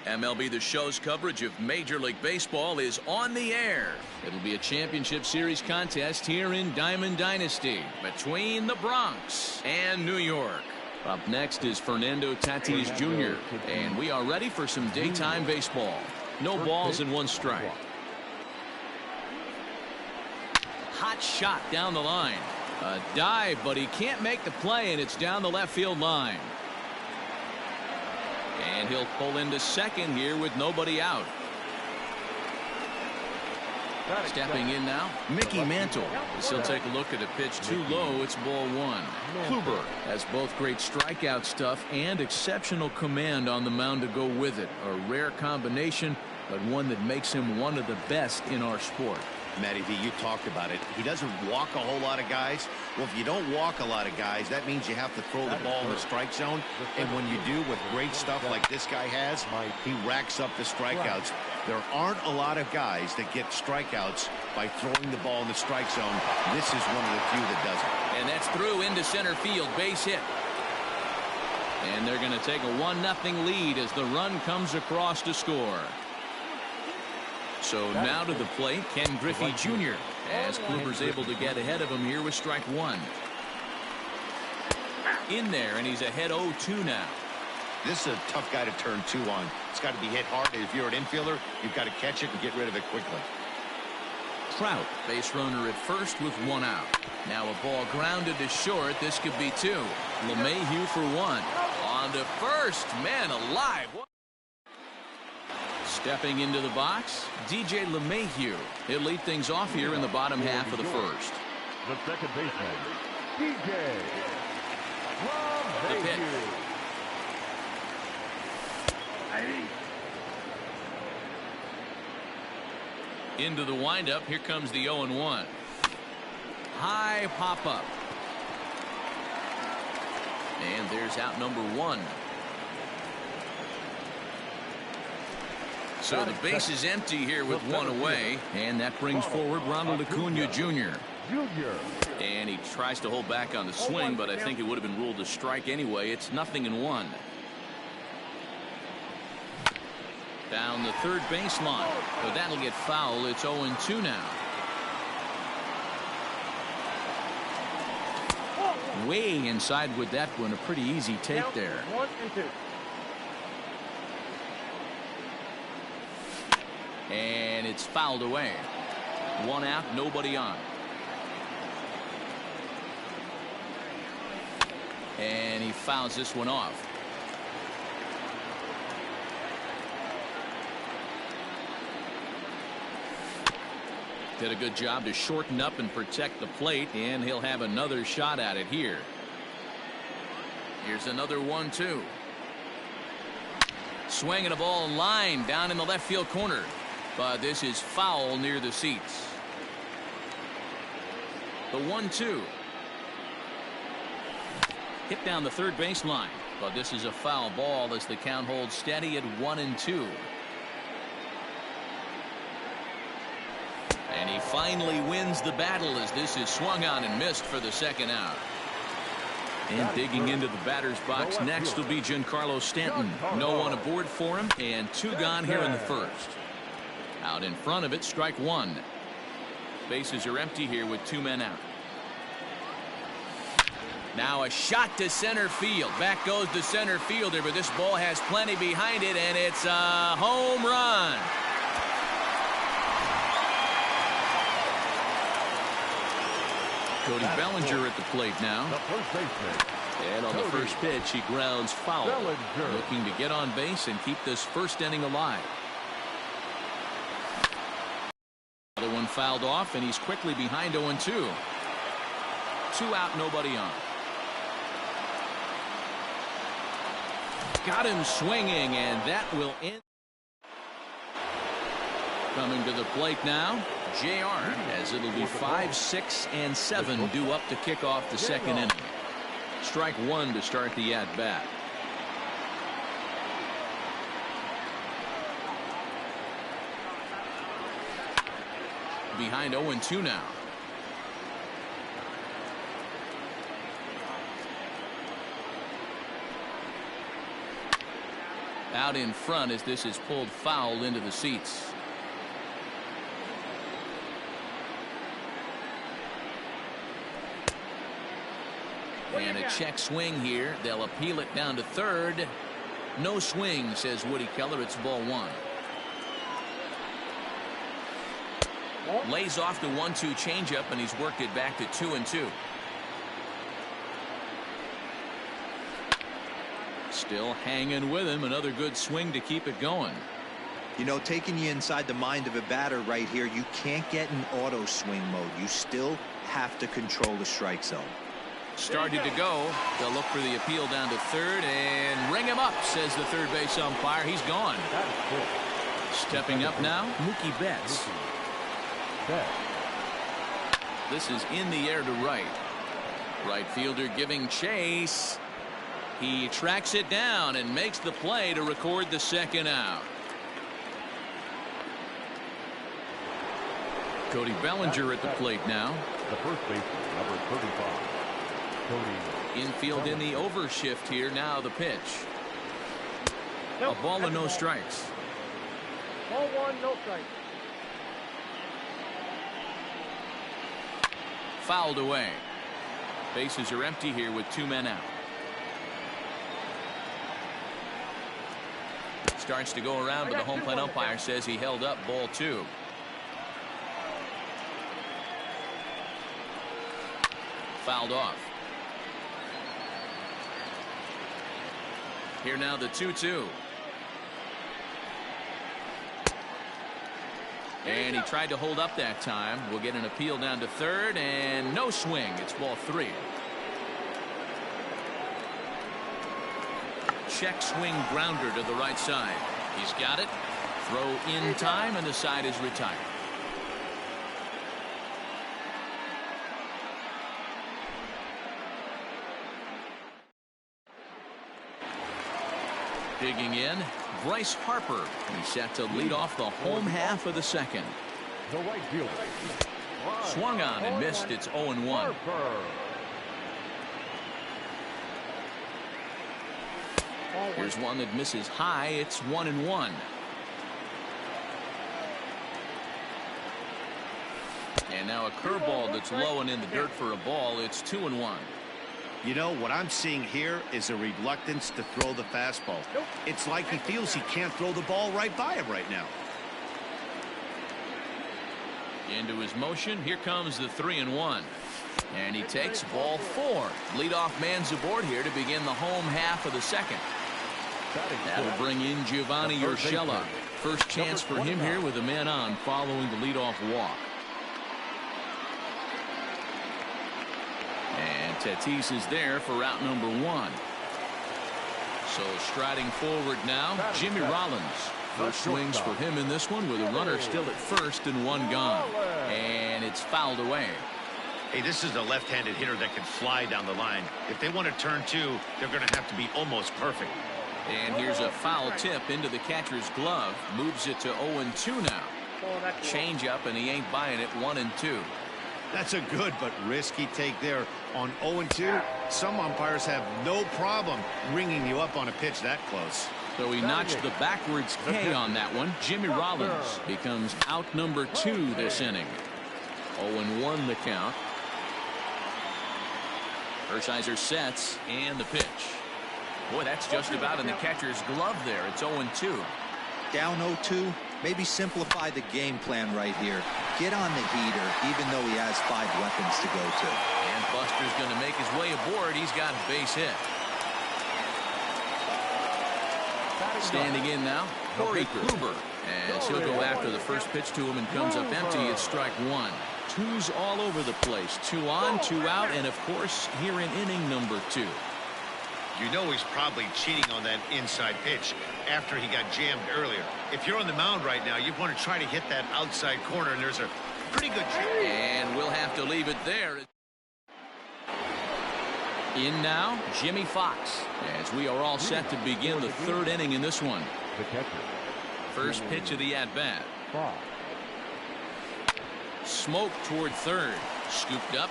MLB the Show's coverage of Major League Baseball is on the air. It'll be a championship series contest here in Diamond Dynasty between the Bronx and New York. Up next is Fernando Tatis Jr. And we are ready for some daytime baseball. No balls and one strike. Hot shot down the line. A dive, but he can't make the play, and it's down the left field line. And he'll pull into second here with nobody out. Stepping in now, Mickey Mantle. As he'll take a look at a pitch too low. It's ball one. Kluber has both great strikeout stuff and exceptional command on the mound to go with it. A rare combination, but one that makes him one of the best in our sport. Matty V, you talked about it. He doesn't walk a whole lot of guys. Well, if you don't walk a lot of guys, that means you have to throw the ball in the strike zone. And when you do, with great stuff like this guy has, he racks up the strikeouts. There aren't a lot of guys that get strikeouts by throwing the ball in the strike zone. This is one of the few that does it. And that's through into center field, base hit. And they're going to take a 1-0 lead as the run comes across to score. So now to the plate, Ken Griffey Jr. as Kluber's able to get ahead of him here with strike one. In there, and he's ahead 0-2 now. This is a tough guy to turn two on. It's got to be hit hard. If you're an infielder, you've got to catch it and get rid of it quickly. Trout, base runner at first with one out. Now a ball grounded to short. This could be two. LeMahieu for one. On to first. Man alive. Stepping into the box, DJ LeMahieu. He'll lead things off here in the bottom half of the first. The second baseman, DJ The pitch. Into the windup. Here comes the 0-1. High pop up. And there's out number one. So the base is empty here with one away, and that brings forward Ronald Acuna Jr. And he tries to hold back on the swing, but I think it would have been ruled a strike anyway. It's 0-1. Down the third baseline, but that'll get foul. It's 0-2 now. Way inside with that one. A pretty easy take there. 1-2. And it's fouled away. One out, nobody on. And he fouls this one off. Did a good job to shorten up and protect the plate, and he'll have another shot at it here. Here's another 1-2. Swinging a ball line down in the left field corner. But this is foul near the seats. The 1-2. Hit down the third baseline. But this is a foul ball as the count holds steady at 1-2. And he finally wins the battle as this is swung on and missed for the second out. And digging into the batter's box next will be Giancarlo Stanton. No one aboard for him, and two gone here in the first. Out in front of it, strike one. Bases are empty here with two men out. Now a shot to center field. Back goes the center fielder, but this ball has plenty behind it, and it's a home run. Cody Bellinger at the plate now. The first baseman. And on the first pitch, he grounds foul. Looking to get on base and keep this first inning alive. Another one fouled off, and he's quickly behind 0-2. Two out, nobody on. Got him swinging, and that will end. Coming to the plate now, JR, as it'll be 5, 6, and 7 due up to kick off the second inning. Strike one to start the at-bat. Behind 0-2 now. out in front as this is pulled foul into the seats. And a check swing here. They'll appeal it down to third. No swing, says Woody Keller. It's ball one. Lays off the 1-2 changeup, and he's worked it back to 2-2. Still hanging with him. Another good swing to keep it going. You know, taking you inside the mind of a batter right here, you can't get in auto swing mode. You still have to control the strike zone. Started to go. They'll look for the appeal down to third and ring him up, says the third base umpire. He's gone. Stepping up now, Mookie Betts. This is in the air to right. Right fielder giving chase. He tracks it down and makes the play to record the second out. Cody Bellinger at the plate now. The first baseman, number 35. Cody. Infield in the overshift here. Now the pitch. A ball and no strikes. Ball one, no strikes. Fouled away. Bases are empty here with 2 men out. Starts to go around, but the home plate umpire says he held up ball 2. Fouled off. Here now the 2-2. And he tried to hold up that time. We'll get an appeal down to third and no swing. It's ball 3. Check swing grounder to the right side. He's got it. Throw in time and the side is retired. Digging in, Bryce Harper. He's set to lead off the home half of the second. The right fielder. Swung on and missed. It's 0-1. Here's one that misses high. It's 1-1. And now a curveball that's low and in the dirt for a ball. It's 2-1. You know, what I'm seeing here is a reluctance to throw the fastball. It's like he feels he can't throw the ball right by him right now. Into his motion. Here comes the 3-1. And he takes ball 4. Leadoff man's aboard here to begin the home half of the second. That'll bring in Giovanni Urshela. First chance for him here with a man on following the leadoff walk. And Tatis is there for route number 1. So striding forward now, Jimmy Rollins. First swings for him in this one with a runner still at first and 1 gone. And it's fouled away. Hey, this is a left-handed hitter that can fly down the line. If they want to turn 2, they're going to have to be almost perfect. And here's a foul tip into the catcher's glove. Moves it to 0-2 now. Change up and he ain't buying it. 1-2. That's a good but risky take there. On 0-2, some umpires have no problem ringing you up on a pitch that close. So he notched the backwards K on that one. Jimmy Rollins becomes out number 2 this inning. 0-1 the count. Hershiser sets and the pitch. Boy, that's just about in the catcher's glove there. It's 0-2. Down 0-2. Maybe simplify the game plan right here. Get on the heater, even though he has 5 weapons to go to. And Buster's going to make his way aboard. He's got a base hit. Standing in now, Corey Kluber. As he'll go after the first pitch to him and comes up empty. It's strike 1. 2's all over the place. 2 on, 2 out, and of course here in inning number 2. You know he's probably cheating on that inside pitch after he got jammed earlier. If you're on the mound right now, you want to try to hit that outside corner, and there's a pretty good chance. And we'll have to leave it there. In now, Jimmy Fox, as we are all set to begin the 3rd inning in this one. The catcher. First pitch of the at-bat. Smoke toward third. Scooped up.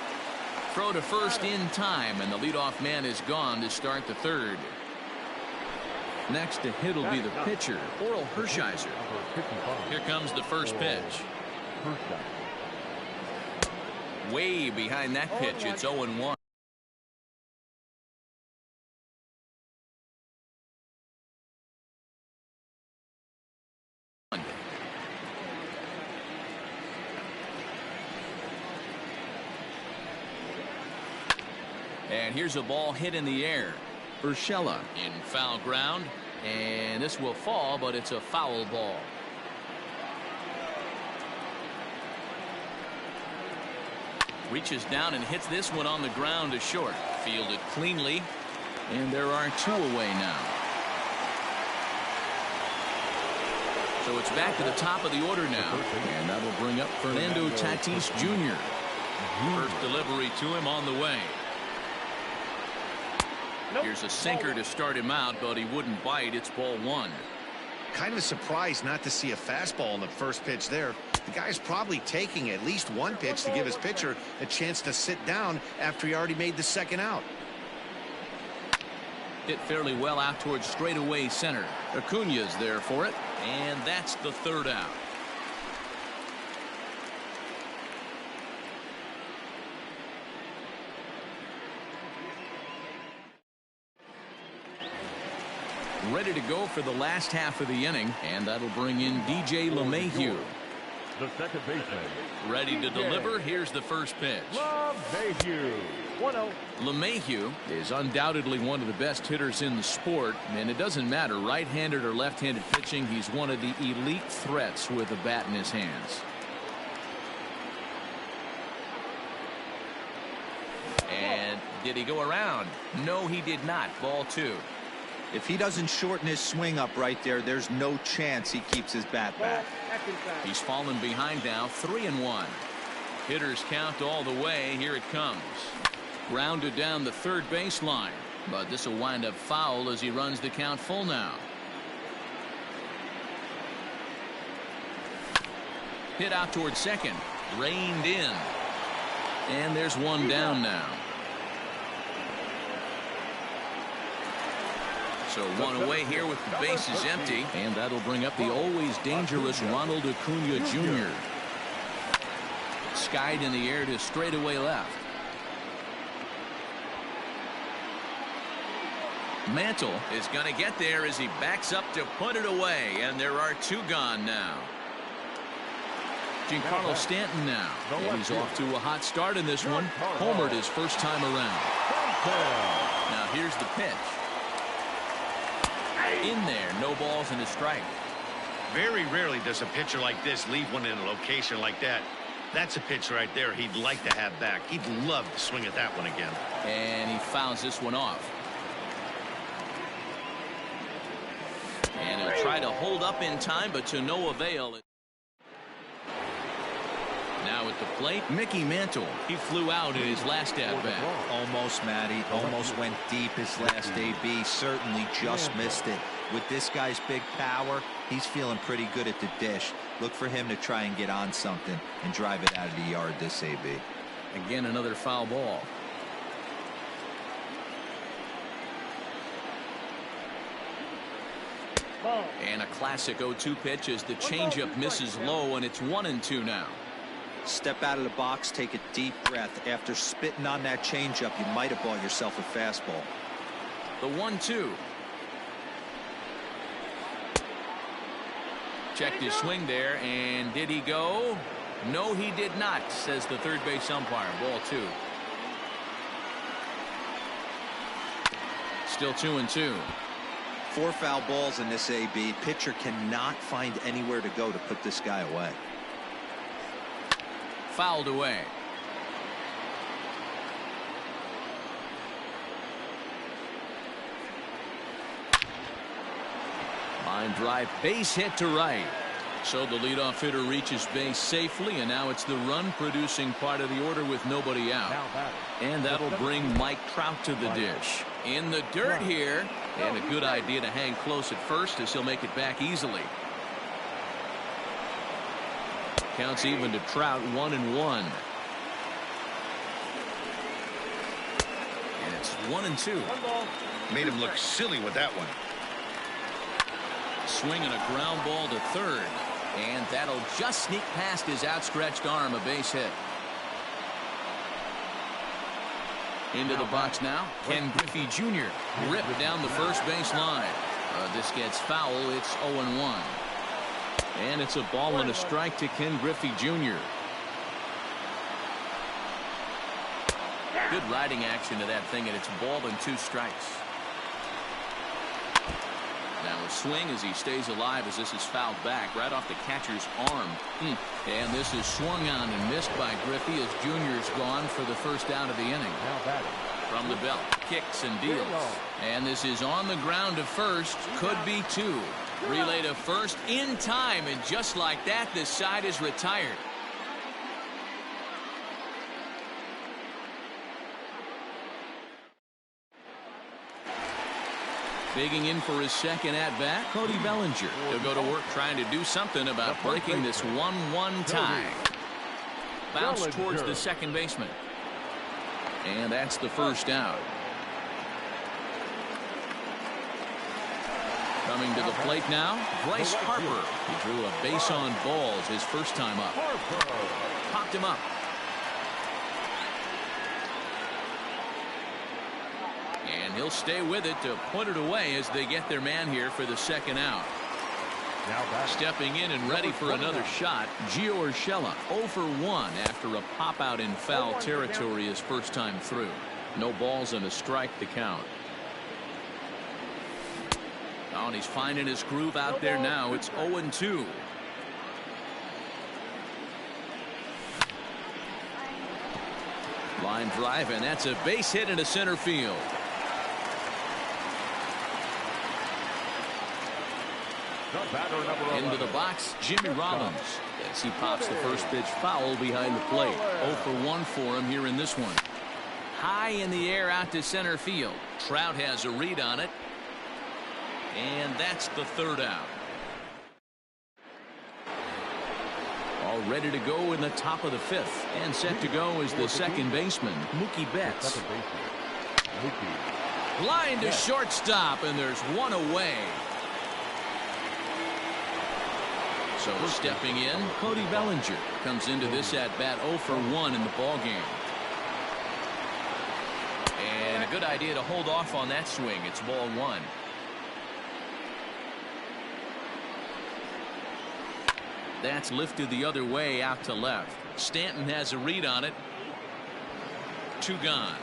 Throw to first in time, and the leadoff man is gone to start the 3rd. Next to hit will be the pitcher, Oral Hershiser. Here comes the first pitch. Way behind that pitch. It's 0-1. And here's a ball hit in the air. Urshela in foul ground, and this will fall, but it's a foul ball. Reaches down and hits this one on the ground to short. Fielded cleanly, and there are 2 away now. So it's back to the top of the order now, and that will bring up Fernando Tatis Jr. First delivery to him on the way. Here's a sinker to start him out, but he wouldn't bite. It's ball 1. Kind of surprised not to see a fastball in the first pitch there. The guy's probably taking at least one pitch to give his pitcher a chance to sit down after he already made the second out. Hit fairly well out towards straightaway center. Acuna's there for it, and that's the third out. Ready to go for the last half of the inning, and that'll bring in DJ LeMahieu. The second baseman. Ready to deliver. Here's the first pitch. LeMahieu. 1-0. LeMahieu is undoubtedly one of the best hitters in the sport, and it doesn't matter right-handed or left-handed pitching. He's one of the elite threats with a bat in his hands. And did he go around? No, he did not. Ball 2. If he doesn't shorten his swing up right there, there's no chance he keeps his bat back. He's fallen behind now, 3-1. Hitters count all the way. Here it comes. Grounded down the third baseline, but this will wind up foul as he runs the count full now. Hit out towards second, reined in, and there's one down now. So one away here with the bases empty, and that'll bring up the always dangerous Ronald Acuna Jr. Skied in the air to straightaway left. Mantle is going to get there as he backs up to put it away, and there are 2 gone now. Giancarlo Stanton now, and he's off to a hot start in this one. Homered his first time around. Now here's the pitch. In there, no balls and a strike. Very rarely does a pitcher like this leave one in a location like that. That's a pitch right there he'd like to have back. He'd love to swing at that one again. And he fouls this one off. And he'll try to hold up in time, but to no avail. Now at the plate, Mickey Mantle. He flew out in his last at-bat. Almost, Matty. Almost went deep his last AB. Certainly just missed it. With this guy's big power, he's feeling pretty good at the dish. Look for him to try and get on something and drive it out of the yard this AB. Again, another foul ball. And a classic 0-2 pitch as the changeup misses low, and it's 1-2 now. Step out of the box, take a deep breath. After spitting on that changeup, you might have bought yourself a fastball. The 1-2. Checked his swing there, and did he go? No, he did not, says the third base umpire. Ball 2. Still 2-2. 4 foul balls in this AB. Pitcher cannot find anywhere to go to put this guy away. Fouled away. Line drive, base hit to right. So the leadoff hitter reaches base safely, and now it's the run-producing part of the order with nobody out. And that'll bring Mike Trout to the dish. In the dirt here, and a good idea to hang close at first as he'll make it back easily. Counts even to Trout, 1-1. And it's 1-2. Made him look silly with that one. Swing and a ground ball to third. And that'll just sneak past his outstretched arm, a base hit. Into the box now, Ken Griffey Jr. ripped down the first base line. This gets foul. It's 0-1. And it's a ball and a strike to Ken Griffey Jr. Good riding action to that thing, and it's ball and 2 strikes. Now a swing as he stays alive as this is fouled back right off the catcher's arm. And this is swung on and missed by Griffey as Jr.'s gone for the first out of the inning. From the belt, kicks and deals. And this is on the ground to first. Could be 2. Relay to first in time, and just like that, this side is retired. Digging in for his second at-bat, Cody Bellinger. He'll go to work trying to do something about breaking this 1-1 tie. Bounce towards the second baseman. And that's the first out. Coming to the plate now, Bryce Harper. He drew a base on balls his first time up. Popped him up. And he'll stay with it to put it away as they get their man here for the second out. Stepping in and ready for another shot, Gio Urshela 0 for 1 after a pop out in foul territory his first time through. No balls and a strike to count. Oh, and he's finding his groove out there now. It's 0-2. Line drive, and that's a base hit into center field. Into the box, Jimmy Rollins, as he pops the first pitch foul behind the plate. 0 for 1 for him here in this one. High in the air out to center field. Trout has a read on it. And that's the third out. All ready to go in the top of the fifth. And set to go is the second baseman, Mookie Betts. Line to shortstop, and there's one away. So stepping in, Cody Bellinger comes into this at-bat 0 for 1 in the ballgame. And a good idea to hold off on that swing. It's ball 1. That's lifted the other way out to left. Stanton has a read on it. 2 gone.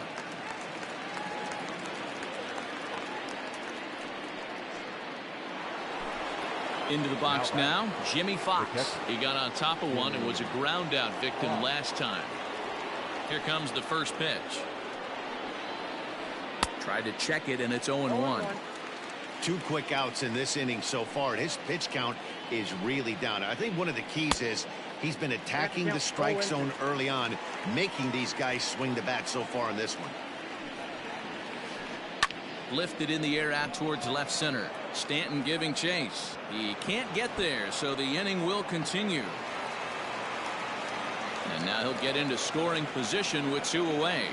Into the box now, Jimmy Fox. He got on top of one and was a ground out victim last time. Here comes the first pitch. Tried to check it, and it's 0-1. 2 quick outs in this inning so far, and his pitch count is really down. I think one of the keys is he's been attacking the strike zone early on, making these guys swing the bat so far in this one. Lifted in the air out towards left center. Stanton giving chase. He can't get there, so the inning will continue. And now he'll get into scoring position with 2 away.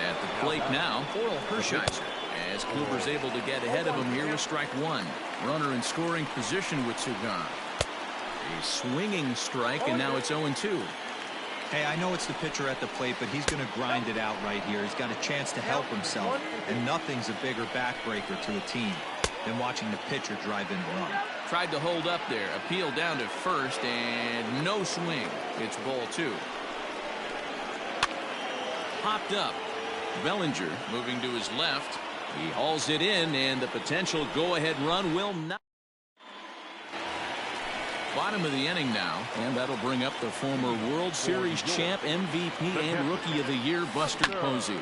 At the plate now, Oral Hershiser, as Kluber's able to get ahead of him here with strike 1. Runner in scoring position with 2 gone. A swinging strike, and now it's 0-2. Hey, I know it's the pitcher at the plate, but he's going to grind it out right here. He's got a chance to help himself, and nothing's a bigger backbreaker to a team than watching the pitcher drive in the run. Tried to hold up there, appeal down to first, and no swing. It's ball 2. Popped up. Bellinger moving to his left. He hauls it in, and the potential go-ahead run will not. Bottom of the inning now, and that'll bring up the former World Series champ, MVP, and Rookie of the Year, Buster Posey.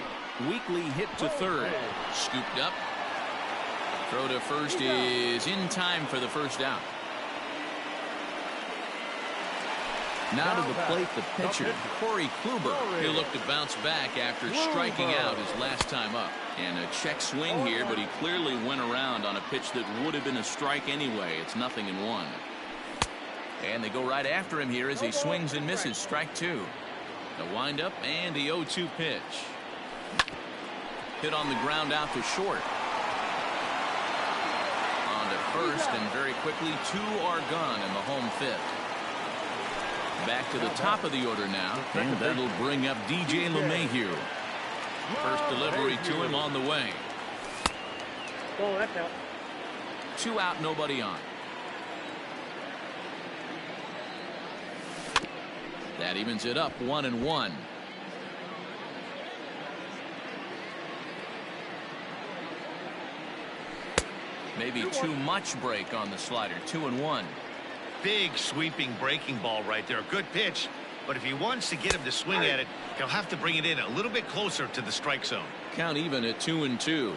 Weakly hit to third. Scooped up. Throw to first is in time for the first out. Now to the plate, the pitcher, Corey Kluber. He'll look to bounce back after striking out his last time up. And a check swing here, but he clearly went around on a pitch that would have been a strike anyway. It's 0-1. And they go right after him here as he swings and misses. Strike 2. The windup and the 0-2 pitch. Hit on the ground out to short. first, and very quickly 2 are gone in the home fifth. Back to the top of the order now, and that'll bring up DJ LeMahieu. First delivery to him on the way. Oh, that's out. 2 out, nobody on. That evens it up 1-1. Maybe too much break on the slider. 2-1. Big sweeping breaking ball right there. Good pitch. But if he wants to get him to swing at it, he'll have to bring it in a little bit closer to the strike zone. Count even at 2-2.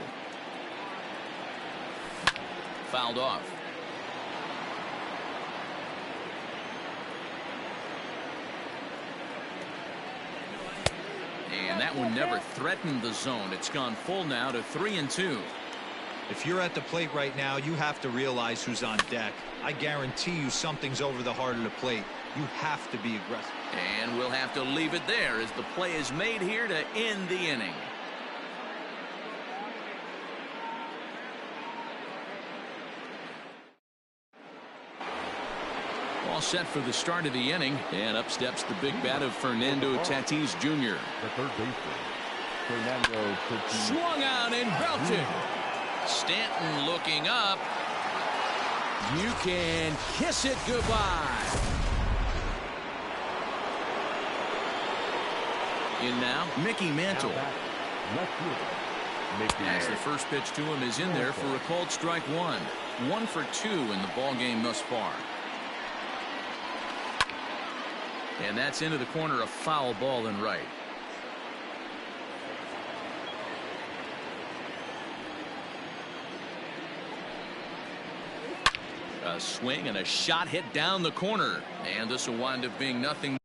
Fouled off. And that one never threatened the zone. It's gone full now to 3-2. If you're at the plate right now, you have to realize who's on deck. I guarantee you something's over the heart of the plate. You have to be aggressive. And we'll have to leave it there as the play is made here to end the inning. All set for the start of the inning, and up steps the big bat of Fernando Tatis Jr. The third baseman, Fernando Tatis. Swung out and belted. Stanton looking up. You can kiss it goodbye. In now, Mickey Mantle. Left fielder, As the first pitch to him is in there for a called strike 1. 1 for 2 in the ball game thus far. And that's into the corner, a foul ball and right. A swing and a shot hit down the corner, and this will wind up being nothing.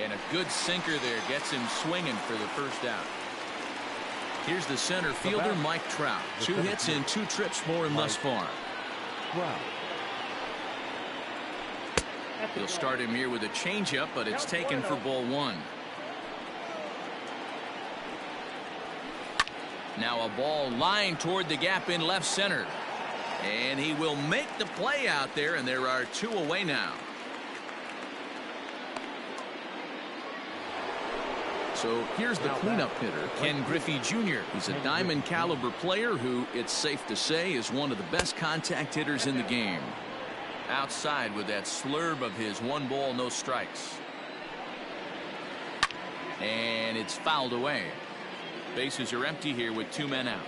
And a good sinker there gets him swinging for the first out. Here's the center fielder, Mike Trout. 2 hits in 2 trips for him thus far. He'll start him here with a changeup, but it's taken for ball 1. Now a ball lined toward the gap in left center. And he will make the play out there, and there are 2 away now. So here's the cleanup hitter, Ken Griffey Jr. He's a diamond caliber player who, it's safe to say, is one of the best contact hitters in the game. Outside with that slurve of his 1 ball, no strikes. And it's fouled away. Bases are empty here with 2 men out.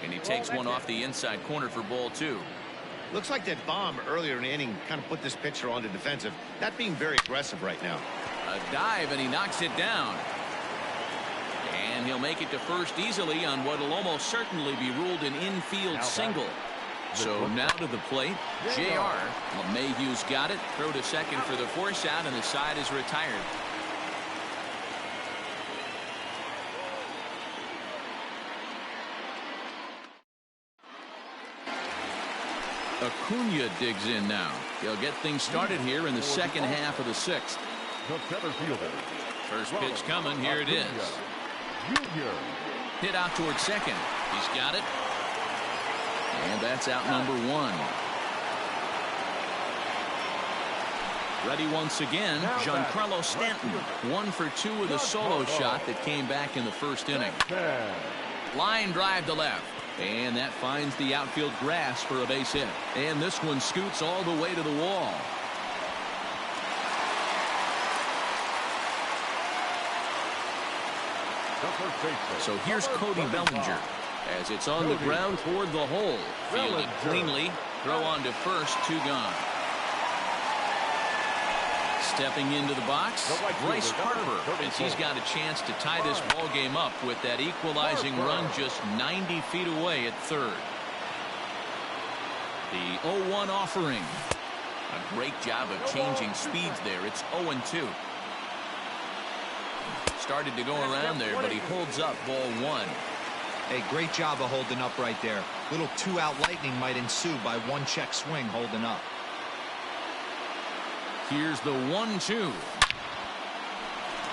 And he takes one off the inside corner for ball 2. Looks like that bomb earlier in the inning kind of put this pitcher on the defensive. Not being very aggressive right now. A dive, and he knocks it down. And he'll make it to first easily on what will almost certainly be ruled an infield single. So now to the plate, JR. LeMahieu's got it. Throw to second for the force out, and the side is retired. Acuna digs in now. He'll get things started here in the second half of the 6th. The center fielder. First pitch coming. Here it is. Hit out toward second. He's got it. And that's out number 1. Ready once again, Giancarlo Stanton. 1 for 2 with a solo shot that came back in the first inning. Line drive to left. And that finds the outfield grass for a base hit. And this one scoots all the way to the wall. So here's Cody Bellinger as it's on the ground toward the hole. Fielded cleanly. Throw on to first. 2 gone. Stepping into the box, Bryce Harper, as he's got a chance to tie this ball game up with that equalizing run just 90 feet away at third. The 0-1 offering. A great job of changing speeds there. It's 0-2. Started to go around there, but he holds up ball 1. Hey, great job of holding up right there. Little 2-out lightning might ensue by 1 check swing holding up. Here's the 1-2.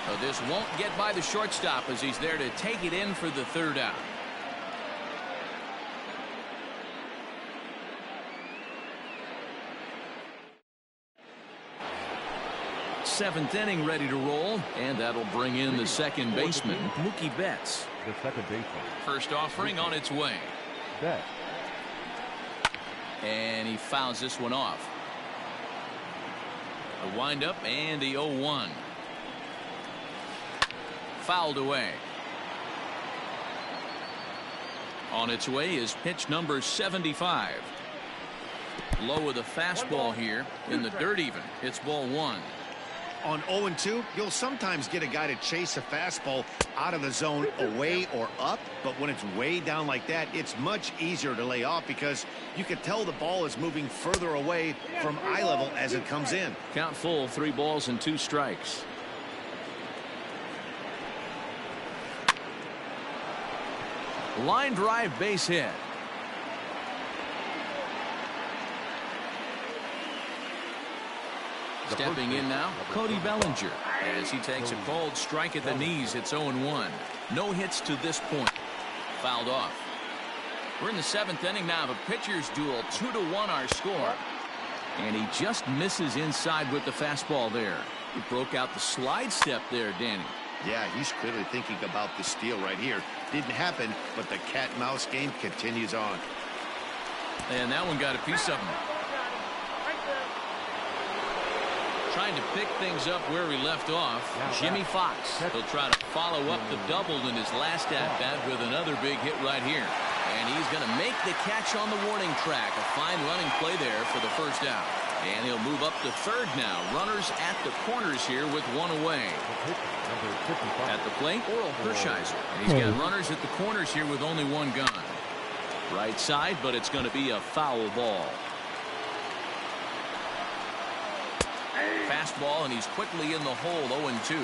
So this won't get by the shortstop as he's there to take it in for the 3rd out. Seventh inning ready to roll, and that'll bring in the second baseman, Mookie Betts. The second baseman. First offering on its way. Betts. And he fouls this one off. The windup and the 0-1. Fouled away. On its way is pitch number 75. Low with a fastball here in the dirt even. It's ball 1. On 0-2, you'll sometimes get a guy to chase a fastball out of the zone away or up, but when it's way down like that, it's much easier to lay off because you can tell the ball is moving further away from eye level as it comes in. Count full, 3 balls and 2 strikes. Line drive base hit. Stepping in now, Cody Bellinger, as he takes a cold strike at the knees. It's 0-1. No hits to this point. Fouled off. We're in the 7th inning now of a pitcher's duel. 2-1 our score. And he just misses inside with the fastball there. He broke out the slide step there, Danny. Yeah, he's clearly thinking about the steal right here. Didn't happen, but the cat-mouse game continues on. And that one got a piece of him. Trying to pick things up where he left off. Jimmy Fox. He'll try to follow up the double in his last at-bat with another big hit right here. And he's going to make the catch on the warning track. A fine running play there for the 1st out. And he'll move up to 3rd now. Runners at the corners here with 1 away. At the plate, Oral Hershiser. And he's got runners at the corners here with only 1 gone. Right side, but it's going to be a foul ball. Fastball, and he's quickly in the hole. 0-2.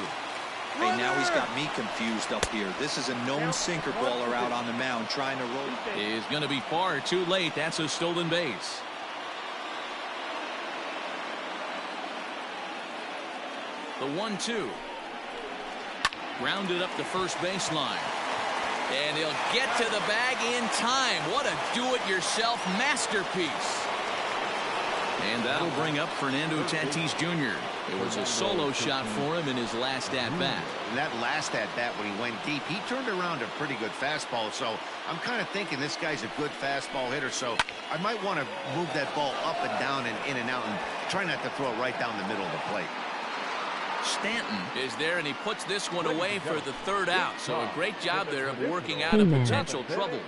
Hey, now he's got me confused up here. This is a known sinker baller out on the mound trying to roll. Is going to be far too late. That's a stolen base. The 1-2. Grounded up the first baseline. And he'll get to the bag in time. What a do-it-yourself masterpiece. And that'll bring up Fernando Tatis Jr. It was a solo shot for him in his last at-bat. And that last at-bat when he went deep, he turned around a pretty good fastball. So I'm kind of thinking this guy's a good fastball hitter. So I might want to move that ball up and down and in and out and try not to throw it right down the middle of the plate. Stanton is there, and he puts this one away for the 3rd out. So a great job there of working out of potential trouble.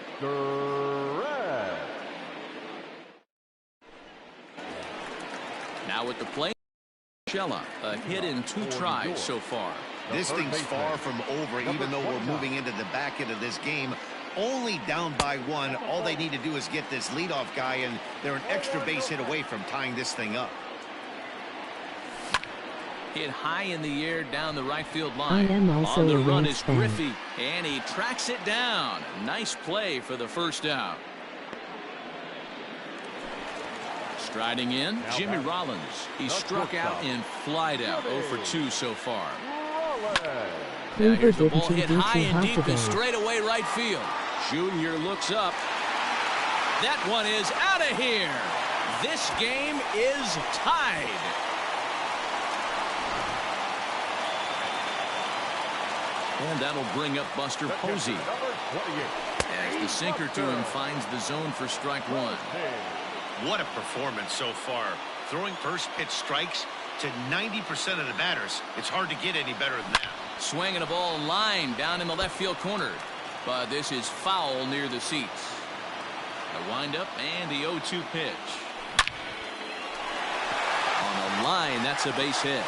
Now at the plate, a hit in 2 tries so far. This thing's far from over, even though we're moving into the back end of this game. Only down by 1. All they need to do is get this leadoff guy, and they're an extra base hit away from tying this thing up. Hit high in the air down the right field line. On the run is Griffey, and he tracks it down. Nice play for the 1st out. Striding in, Jimmy Rollins. He struck out and flied out. 0 for 2 so far. Now here's the ball hit high and deep and straight away right field. Junior looks up. That one is out of here. This game is tied. And that'll bring up Buster Posey. As the sinker to him finds the zone for strike one. What a performance so far. Throwing first pitch strikes to 90% of the batters. It's hard to get any better than that. Swinging a ball line down in the left field corner. But this is foul near the seats. A windup and the 0-2 pitch. On the line, that's a base hit.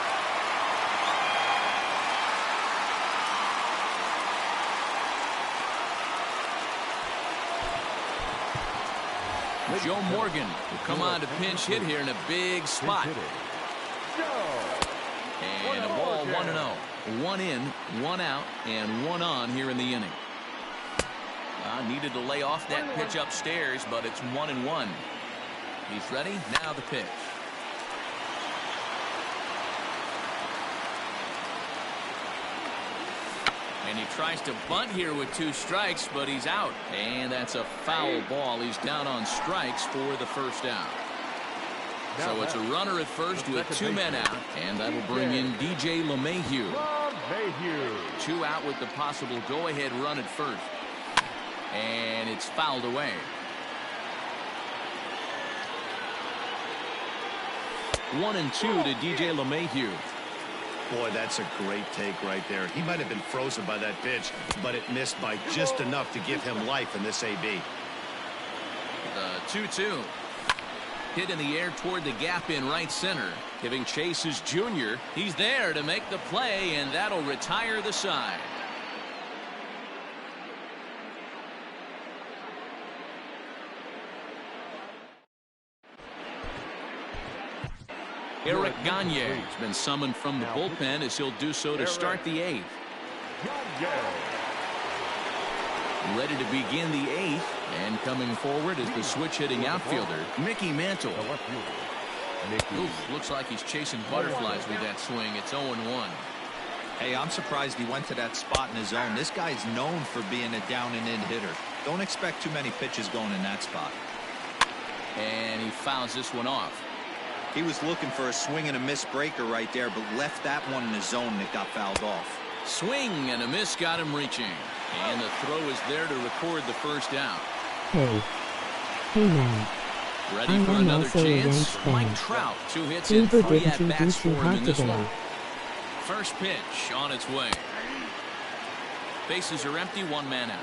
Joe Morgan will come on to pinch hit here in a big spot. And a ball 1-0. 1 in, 1 out, and 1 on here in the inning. Needed to lay off that pitch upstairs, but it's 1-1. He's ready. Now the pitch. And he tries to bunt here with 2 strikes, but he's out. And that's a foul ball. He's down on strikes for the first out. So it's a runner at first with 2 men out. And that'll bring in DJ LeMahieu. 2 out with the possible go-ahead run at first. And it's fouled away. 1-2 to DJ LeMahieu. Boy, that's a great take right there. He might have been frozen by that pitch, but it missed by just enough to give him life in this AB. The 2-2. Hit in the air toward the gap in right center. Giving chase is Junior. He's there to make the play, and that'll retire the side. Eric Gagne has been summoned from the bullpen as he'll do so to start the 8th. Ready to begin the 8th, and coming forward is the switch-hitting outfielder, Mickey Mantle. Oof, looks like he's chasing butterflies with that swing. It's 0-1. Hey, I'm surprised he went to that spot in his zone. This guy's known for being a down-and-in hitter. Don't expect too many pitches going in that spot. And he fouls this one off. He was looking for a swing and a miss breaker right there, but left that one in the zone and it got fouled off. Swing and a miss got him reaching. And the throw is there to record the first out. Hey man. Ready for another chance? Mike Trout, 2 hits and 3 at-bats for him in this one. First pitch on its way. Bases are empty, 1 man out.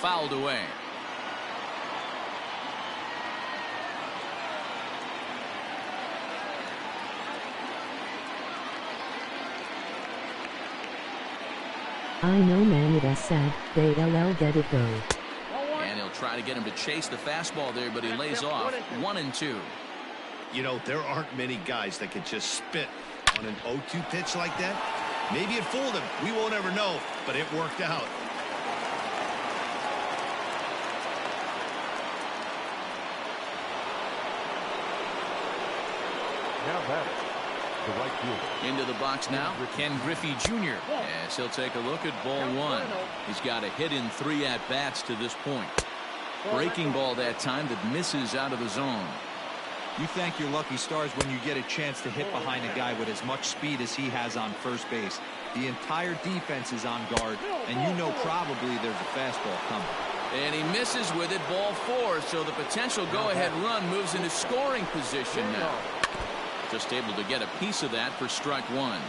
Fouled away. I know man, it has said, they LL get it though. And he'll try to get him to chase the fastball there, but he lays off. 1-2. You know, there aren't many guys that can just spit on an 0-2 pitch like that. Maybe it fooled him. We won't ever know, but it worked out. Now batting, the right fielder. Into the box now, Ken Griffey Jr. As he'll take a look at ball 1. He's got a hit in 3 at-bats to this point. Breaking ball that time that misses out of the zone. You thank your lucky stars when you get a chance to hit behind a guy with as much speed as he has on first base. The entire defense is on guard, and you know probably there's a fastball coming. And he misses with it, ball 4, so the potential go-ahead run moves into scoring position now. Just able to get a piece of that for strike 1.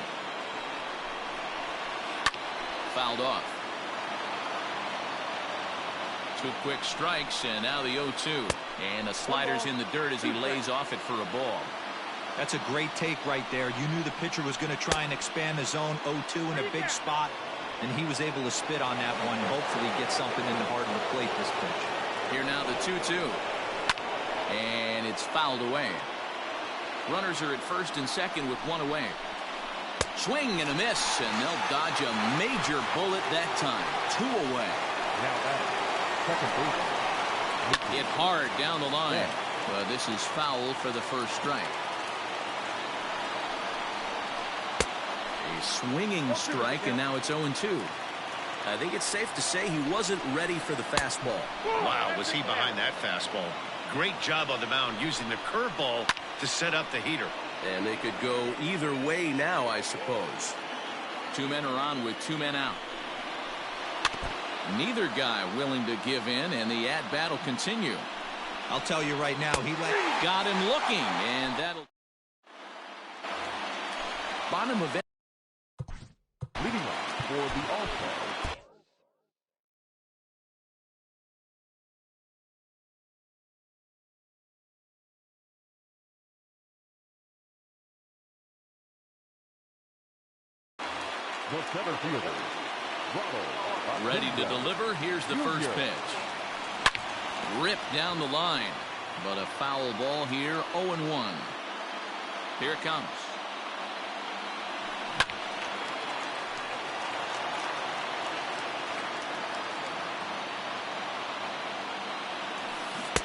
Fouled off. 2 quick strikes, and now the 0-2. And the slider's in the dirt as he lays off it for a ball. That's a great take right there. You knew the pitcher was going to try and expand the zone. 0-2 in a big spot, and he was able to spit on that one and hopefully get something in the heart of the plate this pitch. Here now the 2-2. And it's fouled away. Runners are at first and second with 1 away. Swing and a miss, and they'll dodge a major bullet that time. 2 away. Now batting, second base. Hit hard down the line. But this is foul for the first strike. A swinging strike, and now it's 0-2. I think it's safe to say he wasn't ready for the fastball. Wow, was he behind that fastball. Great job on the mound using the curveball to set up the heater. And they could go either way now, I suppose. 2 men are on with 2 men out. Neither guy willing to give in, and the at-bat will continue. I'll tell you right now, Got him looking, and that'll... Bottom of it. Leading off for the All-Star. The center fielder, Ready to deliver. Here's the first pitch. Ripped down the line, but a foul ball here. 0-1. Here it comes.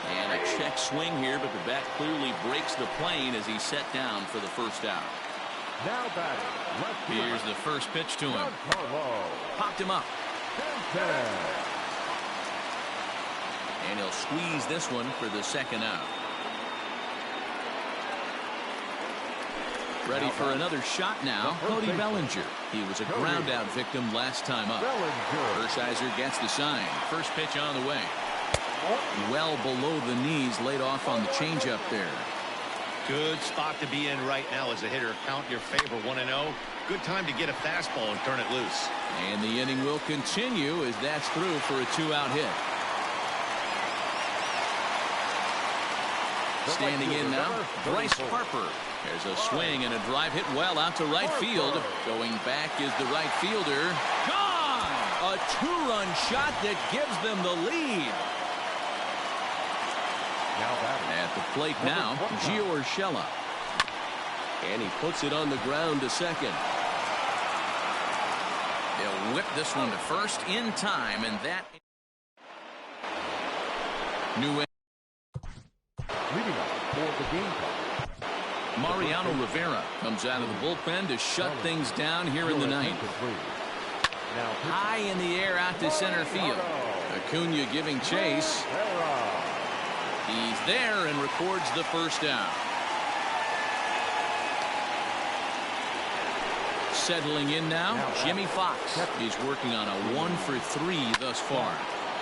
And a check swing here, but the bat clearly breaks the plane as he's set down for the first out. Now batting, left field. Here's the first pitch to him. Popped him up. And he'll squeeze this one for the second out. Ready for another shot now. Cody Bellinger. He was a ground out victim last time up. Hershiser gets the sign. First pitch on the way. Well below the knees, laid off on the changeup there. Good spot to be in right now as a hitter. Count your favor. 1-0. Good time to get a fastball and turn it loose. And the inning will continue as that's through for a 2-out hit. Standing in now, Bryce Harper. There's a swing and a drive hit well out to right field. Going back is the right fielder. Gone! A 2-run shot that gives them the lead. At the plate now, Gio Urshela. And he puts it on the ground to second. They'll whip this one to first in time, and that... New Leading up for the game. Mariano Rivera comes out of the bullpen to shut things down here in the ninth. High in the air out to center field. Acuna giving chase. He's there and records the first down. Settling in now, Jimmy Fox. He's working on a 1-for-3 thus far.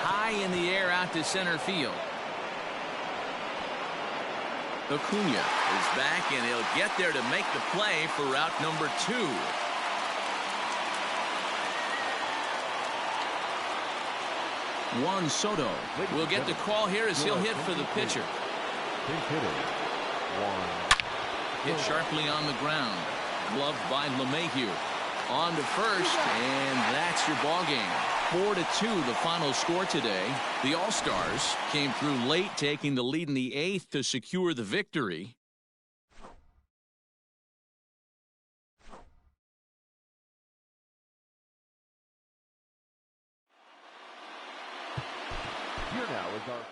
High in the air out to center field. Acuna is back, and he'll get there to make the play for route number 2. Juan Soto will get the call here as he'll hit for the pitcher. Hit sharply on the ground. Gloved by LeMahieu. On to first, and that's your ball game. 4-2 the final score today. The All-Stars came through late, taking the lead in the 8th to secure the victory. Here now is our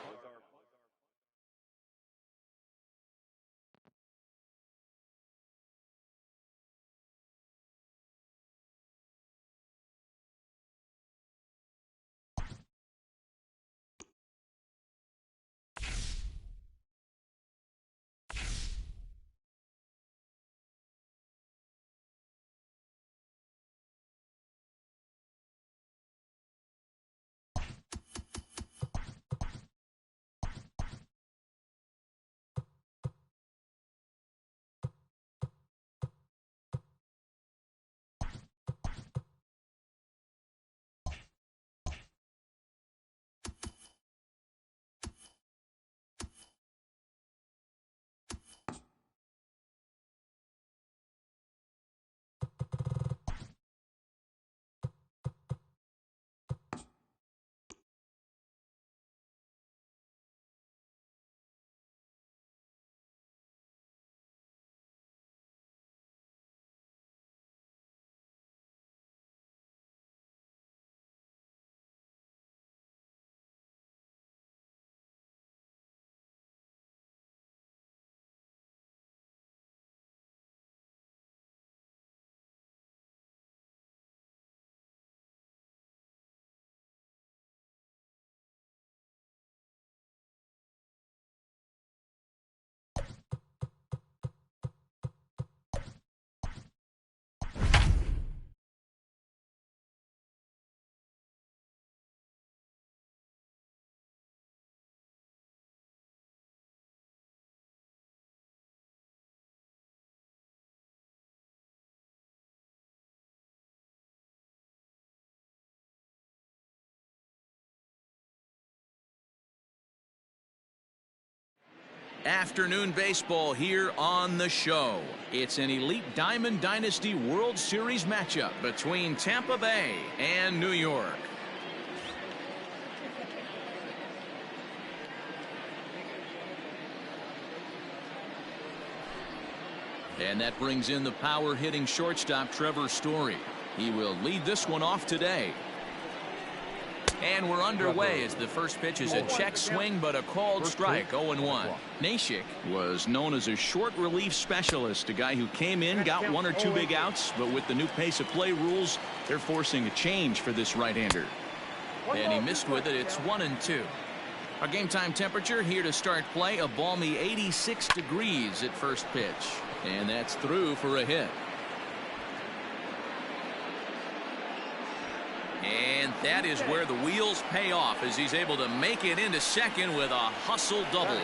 Afternoon baseball here on the show. It's an elite Diamond Dynasty World Series matchup between Tampa Bay and New York. And that brings in the power-hitting shortstop Trevor Story. He will lead this one off today. And we're underway as the first pitch is a check swing, but a called strike, 0-1. Nashik was known as a short relief specialist, a guy who came in, got 1 or 2 big outs, but with the new pace of play rules, they're forcing a change for this right-hander. And he missed with it. It's 1-2. Our game time temperature here to start play, a balmy 86 degrees at first pitch. And that's through for a hit. And that is where the wheels pay off as he's able to make it into second with a hustle double.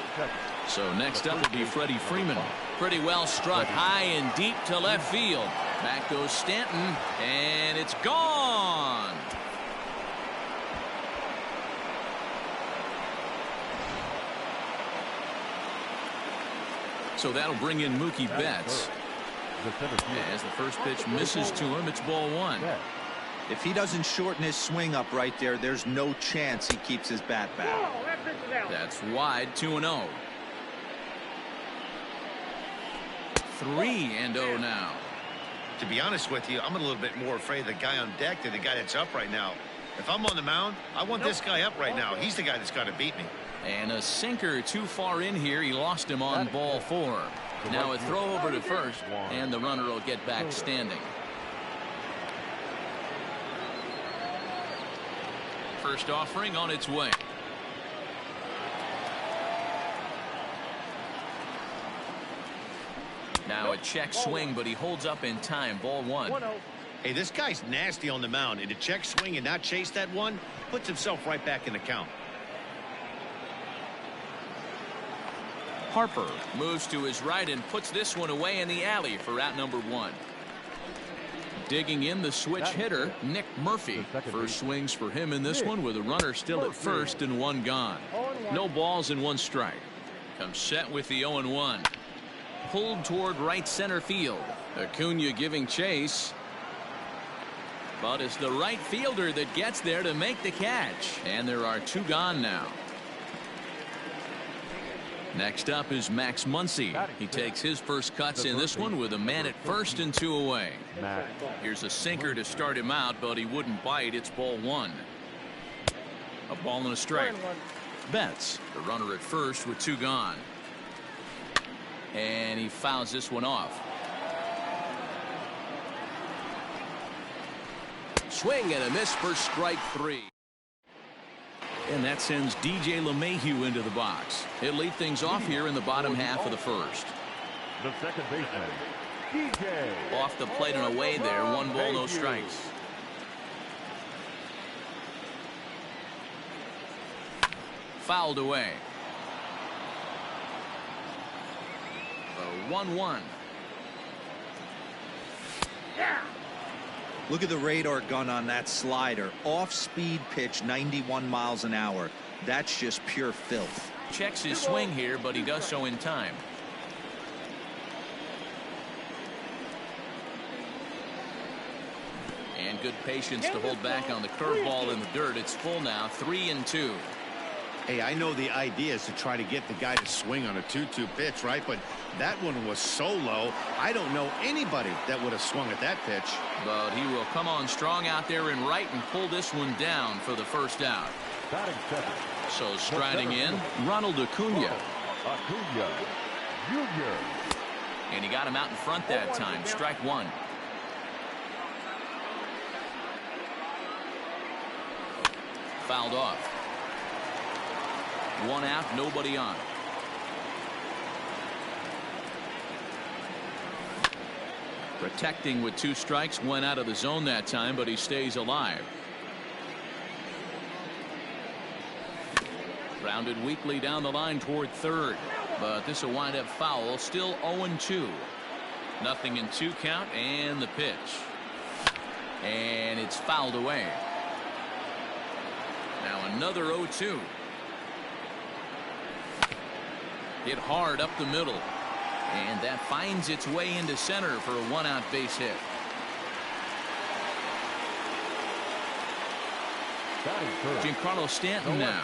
So next up will be Freddie Freeman. Pretty well struck high and deep to left field. Back goes Stanton, and it's gone. So that'll bring in Mookie Betts. As the first pitch misses to him, it's ball 1. If he doesn't shorten his swing up right there, there's no chance he keeps his bat back. That's wide, 2-0. 3-0 now. To be honest with you, I'm a little bit more afraid of the guy on deck than the guy that's up right now. If I'm on the mound, I want this guy up right now. He's the guy that's got to beat me. And a sinker too far in here. He lost him on ball 4. Now a throw over to first, and the runner will get back standing. First offering on its way. Now a check swing, but he holds up in time. Ball 1. Hey, this guy's nasty on the mound, and to check swing and not chase that one puts himself right back in the count. Harper moves to his right and puts this one away in the alley for out number 1. Digging in the switch hitter, Nick Murphy. First swings for him in this one with a runner still at first and 1 gone. No balls and 1 strike. Comes set with the 0-1. Pulled toward right center field. Acuna giving chase. But it's the right fielder that gets there to make the catch. And there are 2 gone now. Next up is Max Muncy. He takes his first cuts in this one with a man at first and 2 away. Here's a sinker to start him out, but he wouldn't bite. It's ball 1. A ball and a strike. Betts, the runner at first with 2 gone. And he fouls this one off. Swing and a miss for strike 3. And that sends DJ LeMahieu into the box. He'll lead things off here in the bottom half of the first. The second baseman, DJ. Off the plate and away there. 1 ball, no strikes. Fouled away. A 1-1. Look at the radar gun on that slider. Off-speed pitch, 91 miles an hour. That's just pure filth. Checks his swing here, but he does so in time. And good patience to hold back on the curveball in the dirt. It's full now, 3-2. Hey, I know the idea is to try to get the guy to swing on a 2-2 pitch, right? But that one was so low, I don't know anybody that would have swung at that pitch. But he will come on strong out there in right and pull this one down for the first out. So striding in, Ronald Acuna. Acuna Jr. And he got him out in front that time. Strike 1. Fouled off. 1 out, nobody on. Protecting with 2 strikes, went out of the zone that time, but he stays alive. Grounded weakly down the line toward third, but this will wind up foul. Still 0-2. Nothing in 2 count, and the pitch. And it's fouled away. Now another 0-2. Hit hard up the middle. And that finds its way into center for a one-out base hit. Giancarlo Stanton now.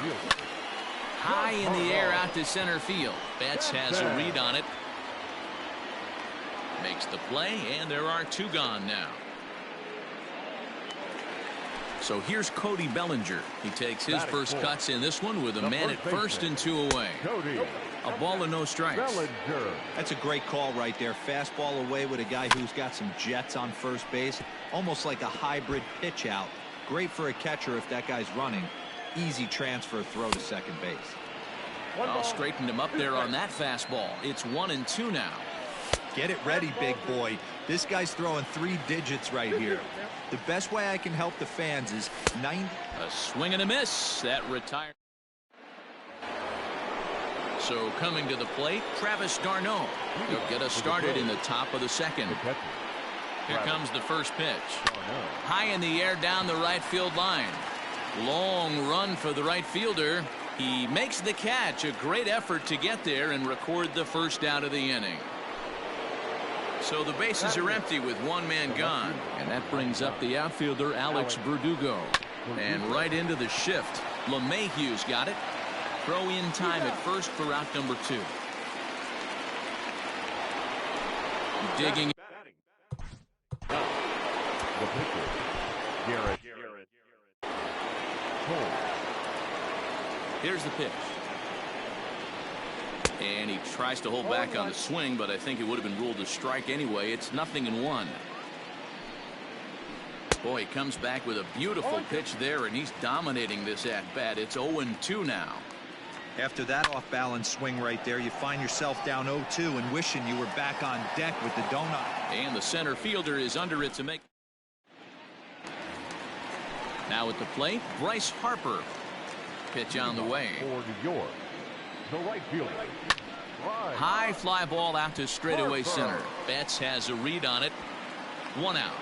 High in the air out to center field. Betts has a read on it. Makes the play, and there are two gone now. So here's Cody Bellinger. He takes his first cuts in this one with a man at first and two away. A ball and no strikes. That's a great call right there. Fastball away with a guy who's got some jets on first base. Almost like a hybrid pitch out. Great for a catcher if that guy's running. Easy transfer throw to second base. Well, straightened him up there on that fastball. It's 1-2 now. Get it ready, big boy. This guy's throwing 3 digits right here. The best way I can help the fans is 90. A swing and a miss. That retired. So coming to the plate, Travis d'Arnaud. He'll get us started in the top of the second. Here comes the first pitch. High in the air down the right field line. Long run for the right fielder. He makes the catch. A great effort to get there and record the first out of the inning. So the bases are empty with one man gone. And that brings up the outfielder, Alex Verdugo. And right into the shift. LeMahieu's got it. Throw in time at first for out number 2. Digging. The pitcher, Garrett. Here's the pitch. And he tries to hold back on the swing, but I think it would have been ruled a strike anyway. It's 0-1. Boy, he comes back with a beautiful pitch there, and he's dominating this at-bat. It's 0-2 now. After that off-balance swing right there, you find yourself down 0-2 and wishing you were back on deck with the donut. And the center fielder is under it to make. Now at the plate, Bryce Harper. Pitch on the way. For New York, the right fielder. High fly ball out to straightaway center. Betts has a read on it. 1 out.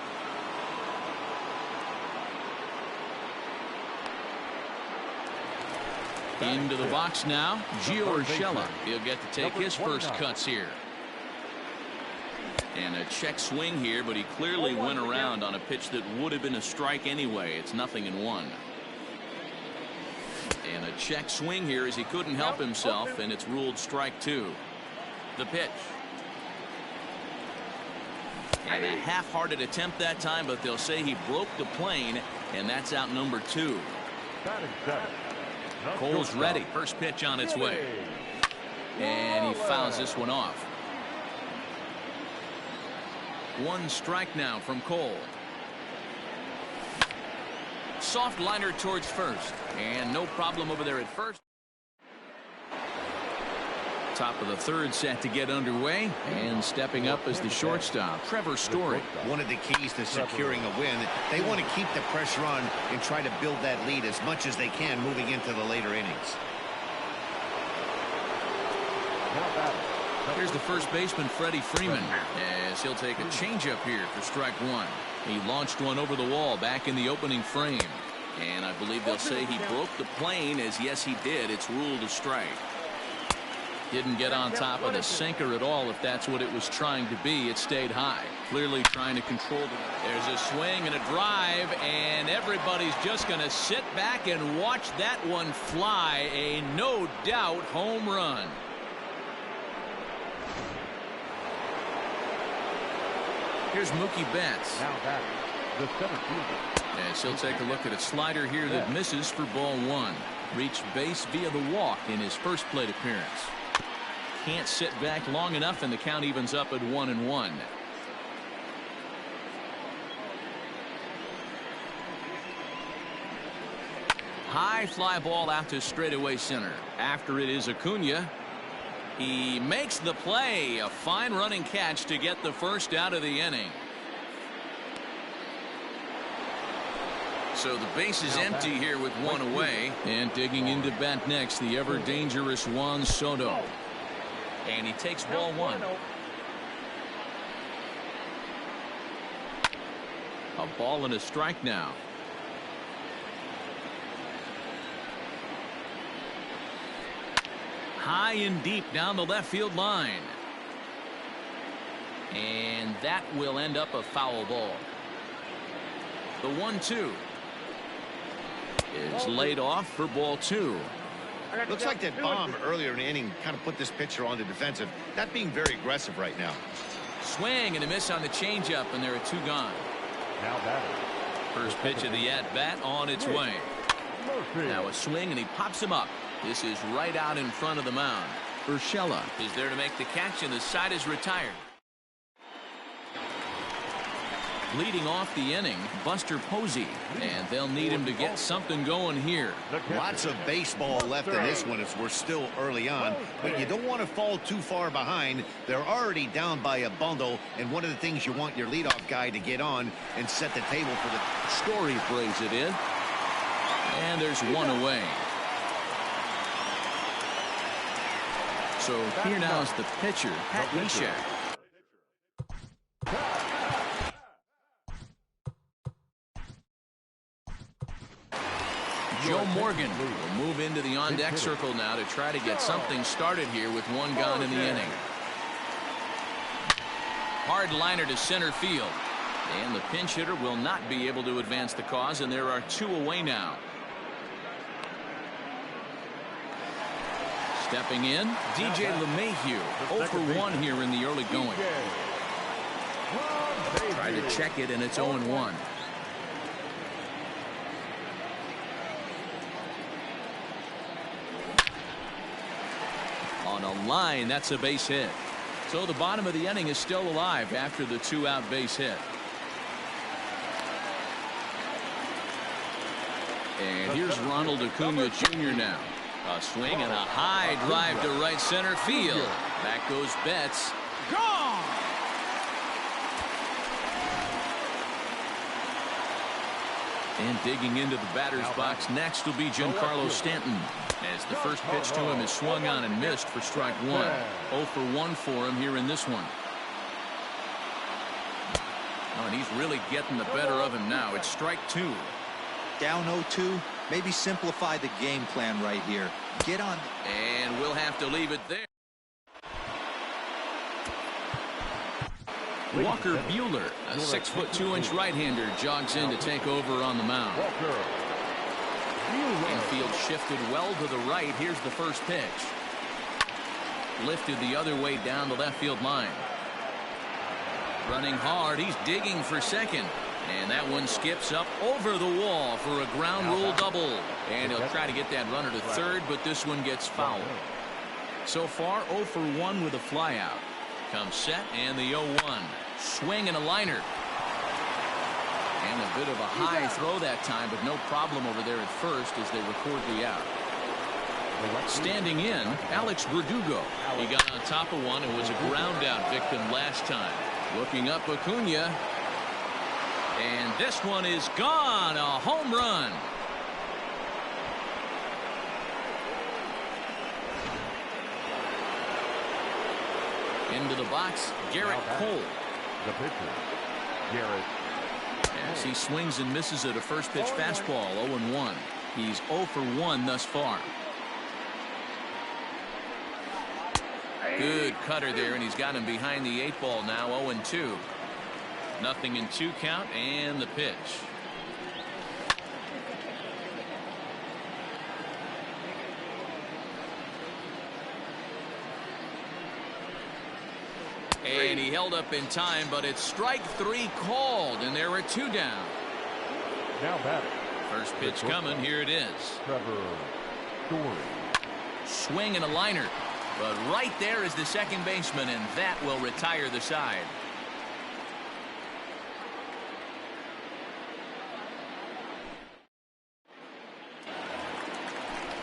Into the box now, Gio Urshela. He'll get to take his first cuts here. And a check swing here, but he clearly went around on a pitch that would have been a strike anyway. It's 0-1. And a check swing here as he couldn't help himself, and it's ruled strike 2. The pitch. And a half-hearted attempt that time, but they'll say he broke the plane, and that's out number 2. Cole's ready. First pitch on its way. And he fouls this one off. 1 strike now from Cole. Soft liner towards first. And no problem over there at first. Top of the third set to get underway. And stepping up as the shortstop, Trevor Story. One of the keys to securing a win, they want to keep the pressure on and try to build that lead as much as they can moving into the later innings. Here's the first baseman, Freddie Freeman, as he'll take a changeup here for strike 1. He launched one over the wall back in the opening frame. And I believe they'll say he broke the plane, as yes he did. It's ruled a strike. Didn't get on top of the sinker at all if that's what it was trying to be. It stayed high. Clearly trying to control it. There's a swing and a drive, and everybody's just going to sit back and watch that one fly. A no doubt home run. Here's Mookie Betts. Now back, the center fielder. As he'll take a look at a slider here that misses for ball 1. Reached base via the walk in his first plate appearance. Can't sit back long enough, and the count evens up at 1-1. High fly ball out to straightaway center. After it is Acuna. He makes the play. A fine running catch to get the first out of the inning. So the base is empty here with 1 away. And digging into bat next, the ever dangerous Juan Soto. And he takes ball 1. A ball and a strike now. High and deep down the left field line. And that will end up a foul ball. The 1-2 is laid off for ball 2. Looks like that bomb earlier in the inning kind of put this pitcher on the defensive. Not being very aggressive right now. Swing and a miss on the changeup, and there are 2 gone. Now batting. First pitch of the at-bat on its way. Now a swing, and he pops him up. This is right out in front of the mound. Urshela is there to make the catch, and the side is retired. Leading off the inning, Buster Posey, and they'll need him to get something going here. Lots of baseball left in this one as we're still early on, but you don't want to fall too far behind. They're already down by a bundle, and one of the things you want your leadoff guy to get on and set the table for the... Story plays it in, and there's 1 away. So here now is the pitcher, Pat Neshek. Joe Morgan will move into the on-deck circle now to try to get something started here with 1 gone in the inning. Hard liner to center field. And the pinch hitter will not be able to advance the cause, and there are 2 away now. Stepping in, DJ LeMahieu, 0 for 1 here in the early going. Try to check it, and it's 0-1. On a line, that's a base hit. So the bottom of the inning is still alive after the 2-out base hit. And here's Ronald Acuna Jr. now. A swing and a high drive to right center field. Back goes Betts. Gone! And digging into the batter's box next will be Giancarlo Stanton, as the first pitch to him is swung on and missed for strike 1. 0 for 1 for him here in this one. Oh, and he's really getting the better of him now. It's strike 2. Down 0-2. Maybe simplify the game plan right here. Get on. And we'll have to leave it there. Walker Buehler, a 6'2" right-hander, jogs in to take over on the mound. Infield shifted well to the right. Here's the first pitch. Lifted the other way down the left field line. Running hard. He's digging for second. And that one skips up over the wall for a ground rule double. And he'll try to get that runner to third, but this one gets fouled. So far, 0 for 1 with a flyout. Comes set, and the 0-1. Swing and a liner. And a bit of a high throw that time, but no problem over there at first as they record the out. Standing in, Alex Verdugo. He got on top of one and was a ground out victim last time. Looking up Acuna. And this one is gone. A home run. Into the box, Garrett Cole. The pitcher, Garrett. As he swings and misses at a first pitch fastball, 0-1. He's 0 for 1 thus far. Good cutter there, and he's got him behind the 8 ball now, 0-2. Nothing in 2 count, and the pitch. And he held up in time, but it's strike 3 called, and there are 2 down. Now batting. First pitch coming. Here it is. Trevor Story. Swing and a liner. But right there is the second baseman, and that will retire the side.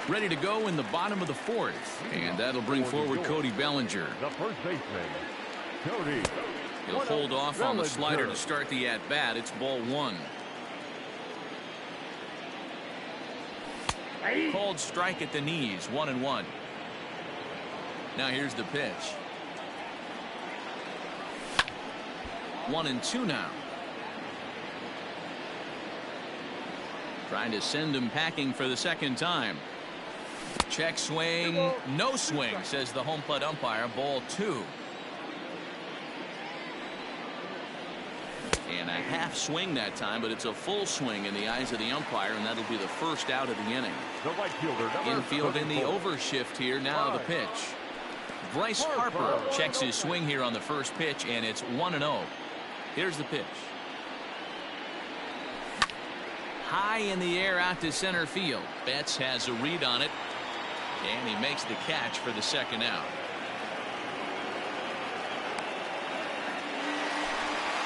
Ready to go in the bottom of the 4th, and that'll bring forward Cody Bellinger. The first baseman, Cody. He'll hold off on the slider to start the at-bat. It's ball 1. Called strike at the knees, 1-1. Now here's the pitch. 1-2 now. Trying to send him packing for the second time. Check swing. No swing, says the home plate umpire. Ball 2. And a half swing that time, but it's a full swing in the eyes of the umpire, and that'll be the first out of the inning. The right fielder, Infield in the overshift here. Now the pitch. Bryce Harper checks his swing here on the first pitch, and it's 1-0. Here's the pitch. High in the air out to center field. Betts has a read on it, and he makes the catch for the second out.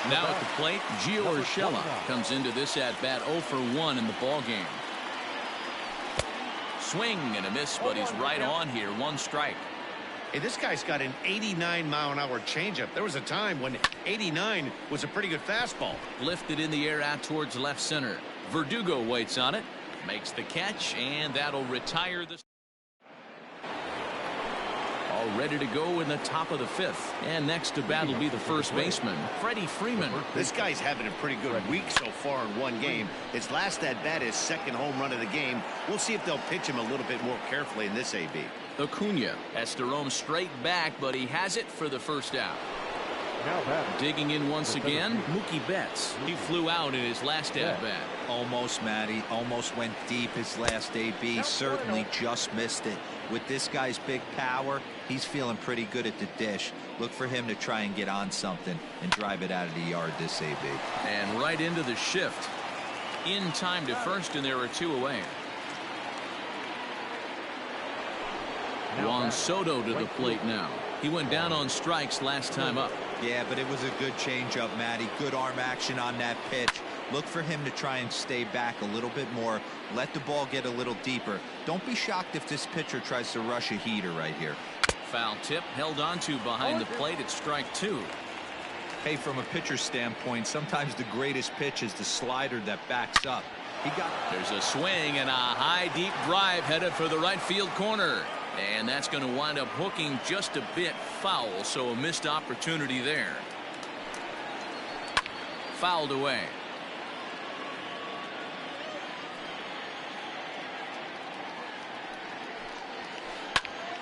Now at the plate, Gio Urshela comes into this at bat 0 for 1 in the ball game. Swing and a miss, but he's right on here. 1 strike. Hey, this guy's got an 89-mile-an-hour changeup. There was a time when 89 was a pretty good fastball. Lifted in the air out towards left center. Verdugo waits on it, makes the catch, and that'll retire the. All ready to go in the top of the 5th. And next to bat will be the first baseman, Freddie Freeman. This guy's having a pretty good week so far in one game. His last at bat is second home run of the game. We'll see if they'll pitch him a little bit more carefully in this AB. Acuna has to roam straight back, but he has it for the first out. Digging in once again, Mookie Betts. He flew out in his last at bat. Almost, Matty. Almost went deep his last AB. Certainly just missed it. With this guy's big power, he's feeling pretty good at the dish. Look for him to try and get on something and drive it out of the yard this AB. And right into the shift. In time to first, and there are 2 away. Juan Soto to the plate now. He went down on strikes last time up. Yeah, but it was a good changeup, Matty. Good arm action on that pitch. Look for him to try and stay back a little bit more. Let the ball get a little deeper. Don't be shocked if this pitcher tries to rush a heater right here. Foul tip held onto behind the plate at strike 2. Hey, from a pitcher's standpoint, sometimes the greatest pitch is the slider that backs up. There's a swing and a high deep drive headed for the right field corner. And that's going to wind up hooking just a bit foul, so a missed opportunity there. Fouled away.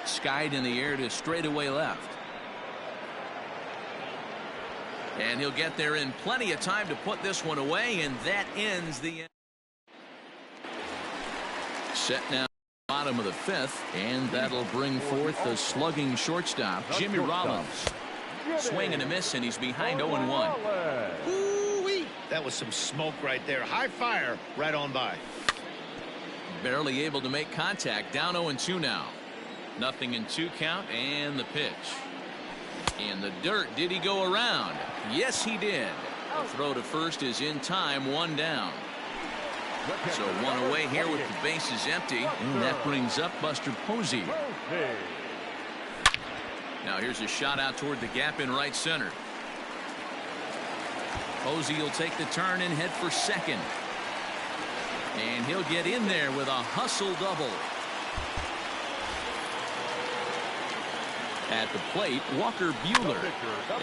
Skied in the air to straightaway left. And he'll get there in plenty of time to put this one away, and that ends the end. Set now. Bottom of the 5th, and that'll bring forth the slugging shortstop, Jimmy Rollins. Swing and a miss, and he's behind 0-1. Ooh-wee. That was some smoke right there. High fire right on by. Barely able to make contact. Down 0-2 now. Nothing in 2 count, and the pitch. In the dirt. Did he go around? Yes, he did. The throw to first is in time. 1 down. So 1 away here with the bases empty, and that brings up Buster Posey. Now here's a shot out toward the gap in right center. Posey will take the turn and head for second. And he'll get in there with a hustle double. At the plate, Walker Buehler,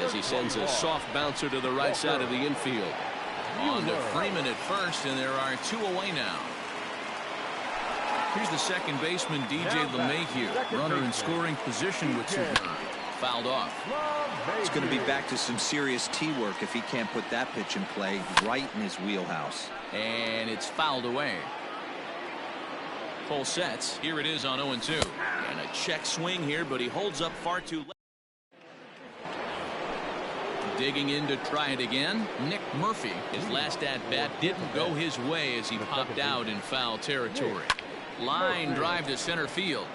as he sends a soft bouncer to the right side of the infield. On to Freeman at first, and there are 2 away now. Here's the second baseman, DJ LeMahieu. Runner in scoring position with 2 gone. Fouled off. It's going to be back to some serious tee work if he can't put that pitch in play right in his wheelhouse. And it's fouled away. Full sets. Here it is on 0-2. And a check swing here, but he holds up far too late. Digging in to try it again, Nick Murphy. His last at-bat didn't go his way as he popped out in foul territory. Line drive to center field.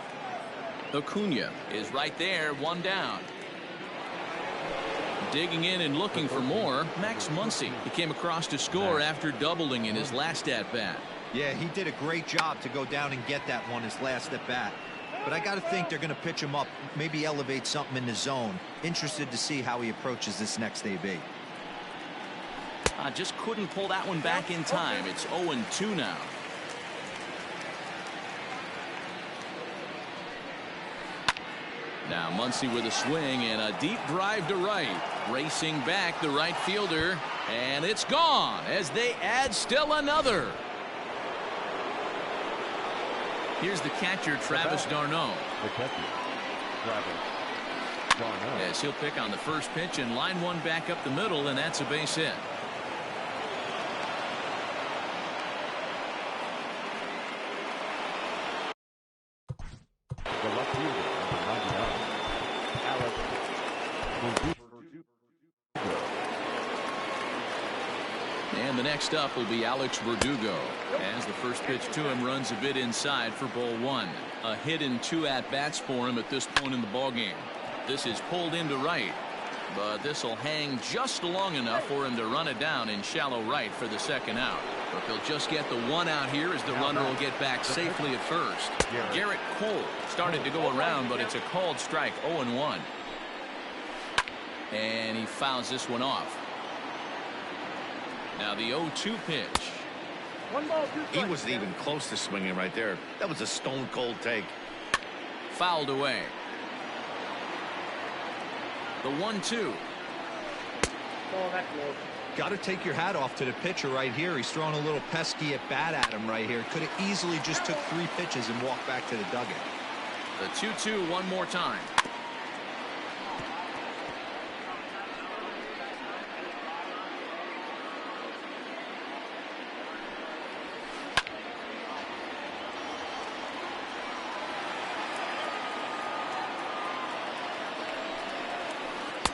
Acuna is right there, 1 down. Digging in and looking for more, Max Muncy. He came across to score after doubling in his last at-bat. Yeah, he did a great job to go down and get that one his last at-bat. But I got to think they're going to pitch him up, maybe elevate something in the zone. Interested to see how he approaches this next AB. Just couldn't pull that one back in time. It's 0-2 now. Now Muncy with a swing and a deep drive to right. Racing back the right fielder, and it's gone as they add still another. Here's the catcher, Travis d'Arnaud. The catcher, Travis d'Arnaud. As he'll pick on the first pitch and line one back up the middle, and that's a base hit. The left fielder, number 99, Alex Verdugo. And the next up will be Alex Verdugo. As the first pitch to him runs a bit inside for ball one. A hit and 2 at-bats for him at this point in the ballgame. This is pulled into right, but this will hang just long enough for him to run it down in shallow right for the second out. But they'll just get the one out here as the runner will get back safely at first. Garrett Cole started to go around, but it's a called strike, 0-1. And he fouls this one off. Now the 0-2 pitch. 1 ball, 2 strikes. He wasn't even close to swinging right there. That was a stone-cold take. Fouled away. The 1-2. Oh, that's low. Got to take your hat off to the pitcher right here. He's throwing a little pesky at bat at him right here. Could have easily just took 3 pitches and walked back to the dugout. The 2-2 one more time.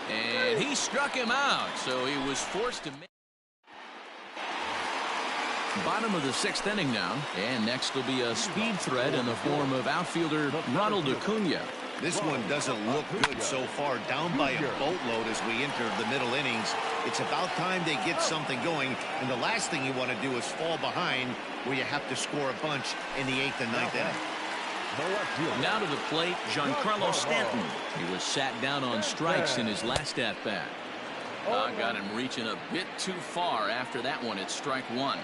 And he struck him out, so he was forced to make. Bottom of the 6th inning now, and next will be a speed threat in the form of outfielder Ronald Acuna. This one doesn't look good so far. Down by a boatload as we enter the middle innings. It's about time they get something going, and the last thing you want to do is fall behind where you have to score a bunch in the 8th and 9th inning. Now to the plate, Giancarlo Stanton. He was sat down on strikes in his last at-bat. Got him reaching a bit too far after that one. It's strike one.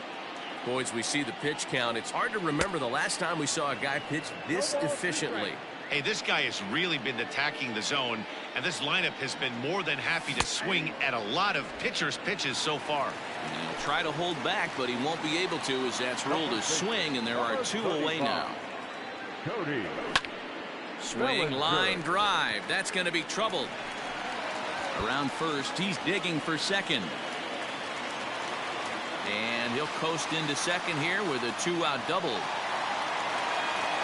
Boys, we see the pitch count. It's hard to remember the last time we saw a guy pitch this efficiently. Hey, this guy has really been attacking the zone, and this lineup has been more than happy to swing at a lot of pitchers' pitches so far. He'll try to hold back, but he won't be able to as that's ruled a swing, and there are 2 away now. Cody. Swing, line drive. That's going to be trouble. Around first, he's digging for second. And he'll coast into second here with a 2-out double.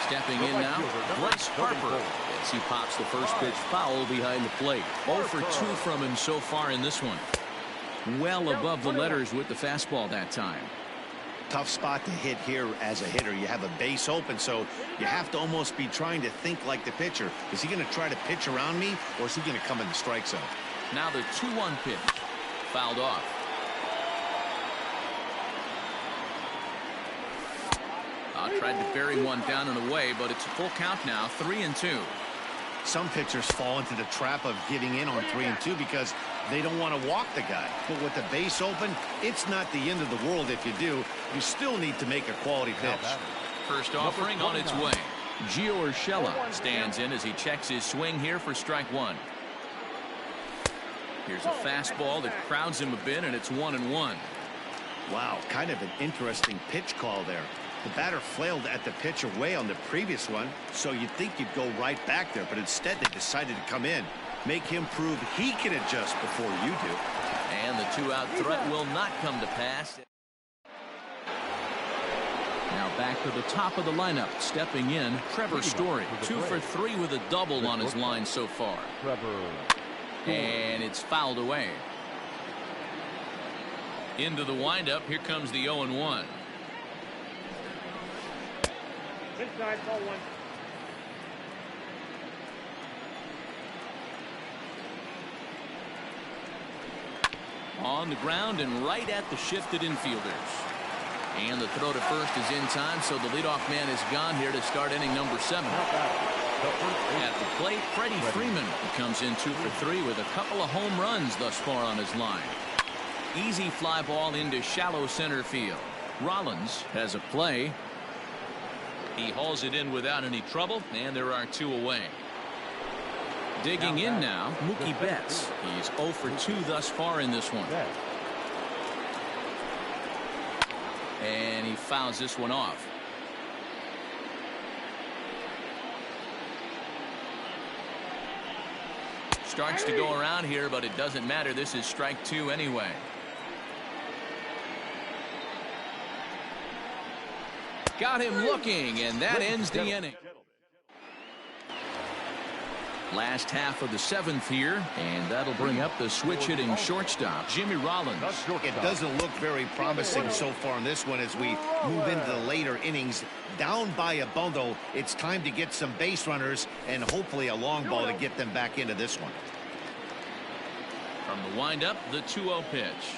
Stepping in now, Bryce Harper as he pops the first pitch foul behind the plate. 0 for 2 from him so far in this one. Well above the letters with the fastball that time. Tough spot to hit here as a hitter. You have a base open, so you have to almost be trying to think like the pitcher. Is he going to try to pitch around me, or is he going to come in the strike zone? Now the 2-1 pitch. Fouled off. Tried to bury one down and away, but it's a full count now, 3-2. Some pitchers fall into the trap of getting in on 3-2 because they don't want to walk the guy. But with the base open, it's not the end of the world if you do. You still need to make a quality pitch. First offering on its way. Gio Urshela stands in as he checks his swing here for strike one. Here's a fastball that crowds him a bit, and it's 1-1. Wow, kind of an interesting pitch call there. The batter flailed at the pitch away on the previous one, so you'd think you'd go right back there, but instead they decided to come in. Make him prove he can adjust before you do. And the 2-out threat will not come to pass. Now back to the top of the lineup. Stepping in, Trevor Story. 2 for 3 with a double on his line so far. And it's fouled away. Into the windup. Here comes the 0-1. Inside, ball 1. On the ground and right at the shifted infielders. And the throw to first is in time, so the leadoff man is gone here to start inning number 7. At the plate, Freddie Freeman comes in 2 for 3 with a couple of home runs thus far on his line. Easy fly ball into shallow center field. Rollins has a play. He hauls it in without any trouble, and there are 2 away. Digging in now, Mookie Betts. He's 0 for 2 thus far in this one. And he fouls this one off. Starts to go around here, but it doesn't matter. This is strike 2 anyway. Got him looking, and that ends the inning. Last half of the 7th here, and that'll bring up the switch-hitting shortstop, Jimmy Rollins. It doesn't look very promising so far in this one as we move into the later innings. Down by a bundle, it's time to get some base runners and hopefully a long ball to get them back into this one. From the windup, the 2-0 pitch.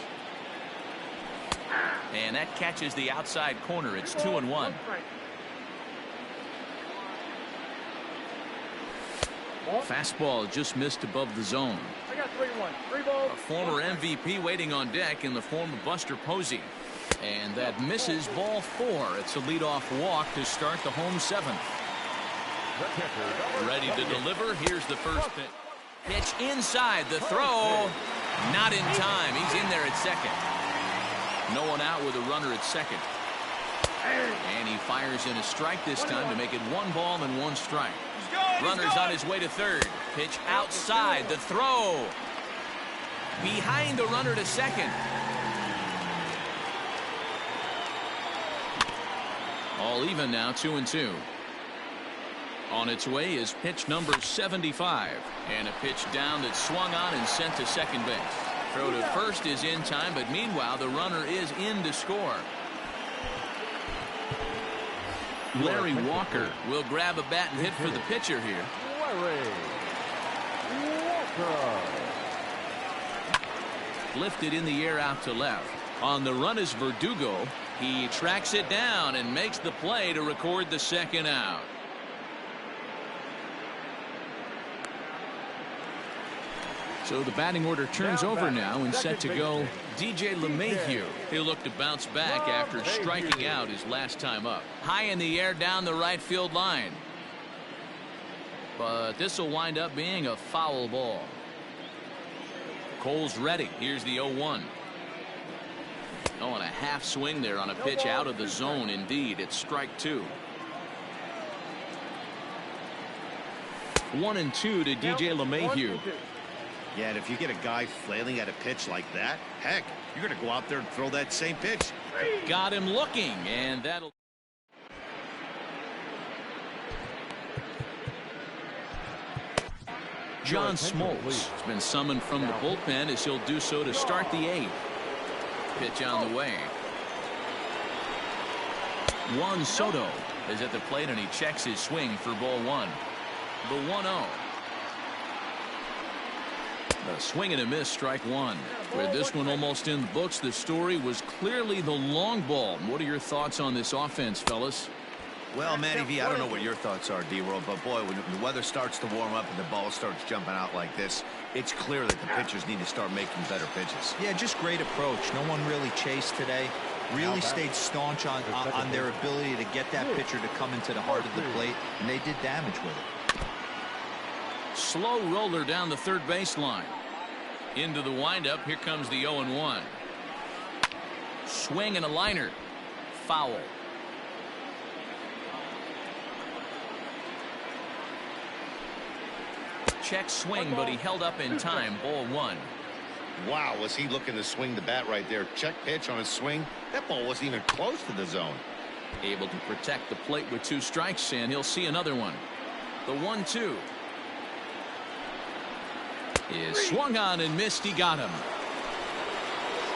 And that catches the outside corner. It's 2-1. Fastball just missed above the zone. I got 3-1. 3 balls. A former MVP waiting on deck in the form of Buster Posey. And that misses ball 4. It's a leadoff walk to start the home 7th. Ready to deliver. Here's the first pitch. Pitch inside. The throw. Not in time. He's in there at second. No one out with a runner at second. And he fires in a strike this time to make it 1 ball and 1 strike. Runner's on his way to third. Pitch outside. The throw. Behind the runner to second. All even now, 2-2. On its way is pitch number 75. And a pitch down that's swung on and sent to second base. Throw to first is in time, but meanwhile the runner is in to score. Larry Walker will grab a bat and hit for the pitcher here. Lifted in the air out to left. On the run is Verdugo. He tracks it down and makes the play to record the second out. So the batting order turns over now and set to go DJ LeMahieu. He'll look to bounce back after striking out his last time up. High in the air down the right field line. But this will wind up being a foul ball. Cole's ready. Here's the 0-1. Oh, and a half swing there on a pitch out of the zone. Indeed, it's strike 2. 1-2 to DJ LeMahieu. Yeah, and if you get a guy flailing at a pitch like that, heck, you're going to go out there and throw that same pitch. Got him looking, and that'll... John Smoltz has been summoned from the bullpen as he'll do so to start the 8th. Pitch on the way. Juan Soto is at the plate, and he checks his swing for ball 1. The 1-0. A swing and a miss, strike 1. With this one almost in the books, the story was clearly the long ball. What are your thoughts on this offense, fellas? Well, Manny V, I don't know what your thoughts are, D-Roll, but boy, when the weather starts to warm up and the ball starts jumping out like this, it's clear that the pitchers need to start making better pitches. Yeah, just great approach. No one really chased today. Really stayed staunch on their ability to get that pitcher to come into the heart of the plate, and they did damage with it. Slow roller down the third baseline. Into the windup. Here comes the 0-1. Swing and a liner. Foul. Check swing, but he held up in time. Ball 1. Wow, was he looking to swing the bat right there. Check pitch on his swing. That ball wasn't even close to the zone. Able to protect the plate with 2 strikes, and he'll see another one. The 1-2 is swung on and missed. He got him.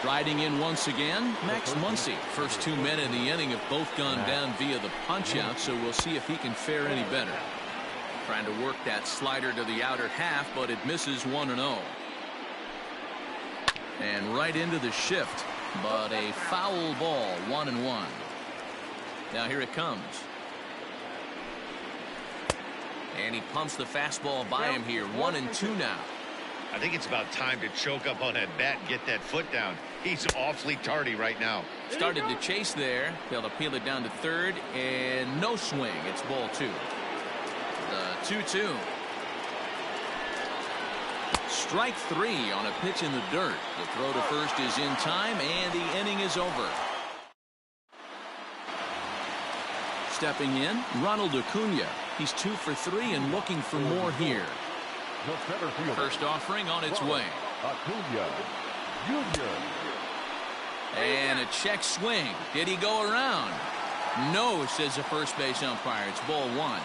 Riding in once again, Max Muncy. First 2 men in the inning have both gone down via the punch out, so we'll see if he can fare any better. Trying to work that slider to the outer half, but it misses 1-0. And right into the shift, but a foul ball. 1-1. Now here it comes. And he pumps the fastball by him here. 1-2 now. I think it's about time to choke up on that bat and get that foot down. He's awfully tardy right now. Started to chase there. They'll appeal it down to third, and no swing. It's ball 2. The 2-2. Strike 3 on a pitch in the dirt. The throw to first is in time, and the inning is over. Stepping in, Ronald Acuna. He's 2 for 3 and looking for more here. The center fielder. First offering on its way. Acuna Jr. And a check swing. Did he go around? No, says the first base umpire. It's ball one.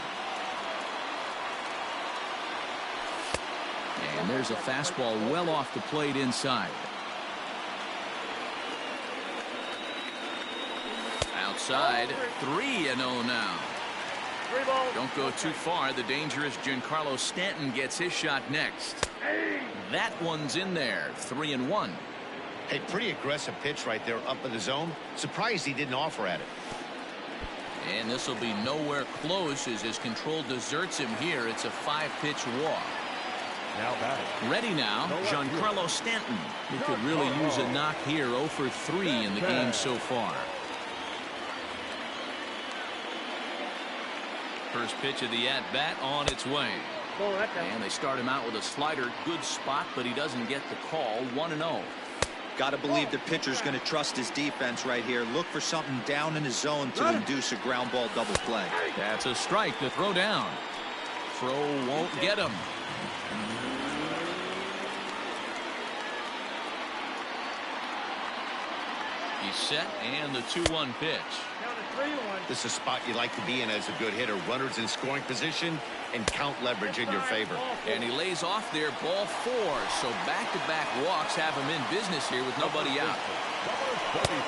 And there's a fastball well off the plate inside. Outside, 3-0 now. Don't go too far. The dangerous Giancarlo Stanton gets his shot next. That one's in there. 3-1. Hey, pretty aggressive pitch right there up in the zone. Surprised he didn't offer at it. And this will be nowhere close as his control deserts him here. It's a 5-pitch walk. Now batting. Ready now, Giancarlo Stanton. He could really use a knock here. 0 for 3 in the game so far. First pitch of the at-bat on its way. And they start him out with a slider. Good spot, but he doesn't get the call. 1-0. Got to believe the pitcher's going to trust his defense right here. Look for something down in his zone to induce a ground ball double play. That's a strike to throw down. Throw won't get him. He's set, and the 2-1 pitch. This is a spot you like to be in as a good hitter. Runners in scoring position and count leverage in your favor. And he lays off there, ball 4. So back-to-back walks have him in business here with nobody out.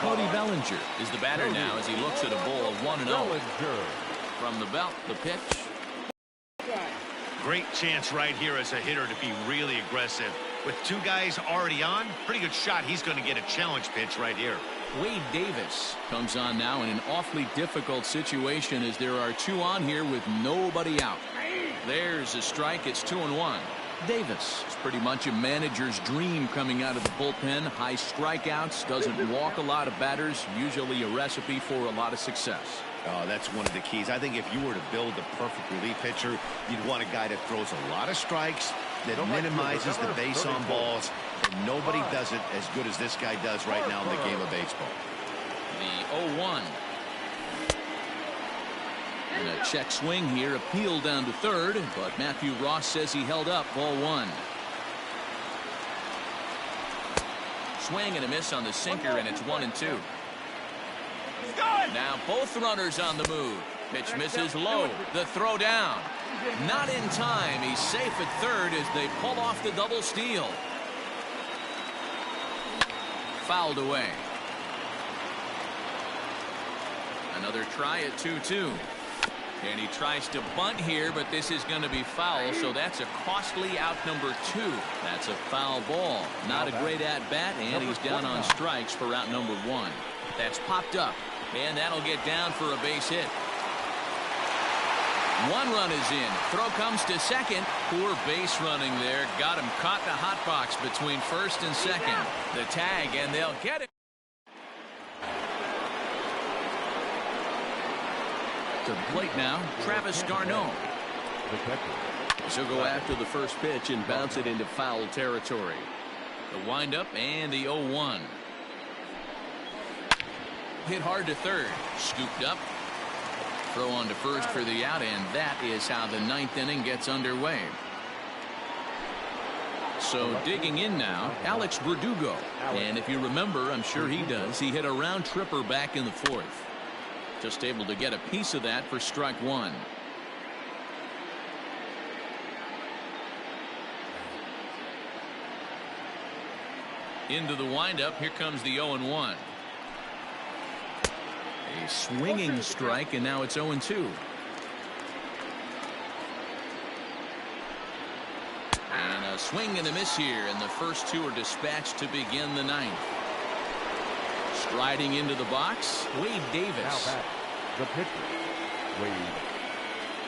Cody Bellinger is the batter now as he looks at a ball of 1-0. From the belt, the pitch. Great chance right here as a hitter to be really aggressive. With 2 guys already on, pretty good shot. He's going to get a challenge pitch right here. Wade Davis comes on now in an awfully difficult situation as there are 2 on here with nobody out. There's a strike. It's 2-1. Davis is pretty much a manager's dream coming out of the bullpen. High strikeouts, doesn't walk a lot of batters, usually a recipe for a lot of success. Oh, that's one of the keys. I think if you were to build a perfect relief pitcher, you'd want a guy that throws a lot of strikes, that minimizes the base on balls, and nobody does it as good as this guy does right now in the game of baseball. The 0-1. And a check swing here, appealed down to third, but Matthew Ross says he held up. Ball 1. Swing and a miss on the sinker, and it's 1-2. Now both runners on the move. Pitch misses low. The throw down. Not in time. He's safe at third as they pull off the double steal. Fouled away. Another try at 2-2. And he tries to bunt here, but this is going to be foul, so that's a costly out number 2. That's a foul ball. Not a great at-bat, and he's down on strikes for out number 1. That's popped up, and that'll get down for a base hit. 1 run is in. Throw comes to second. Poor base running there. Got him caught in a hot box between first and second. The tag, and they'll get it. To the plate now, Travis d'Arnaud. She'll go after the first pitch and bounce it into foul territory. The windup and the 0-1. Hit hard to third. Scooped up. Throw on to first for the out, and that is how the 9th inning gets underway. So digging in now, Alex Verdugo. And if you remember, I'm sure he does, he hit a round tripper back in the 4th. Just able to get a piece of that for strike 1. Into the windup. Here comes the 0-1. A swinging strike, and now it's 0-2. And a swing and a miss here, and the first 2 are dispatched to begin the 9th. Striding into the box, Wade Davis. Now back, the pitcher, Wade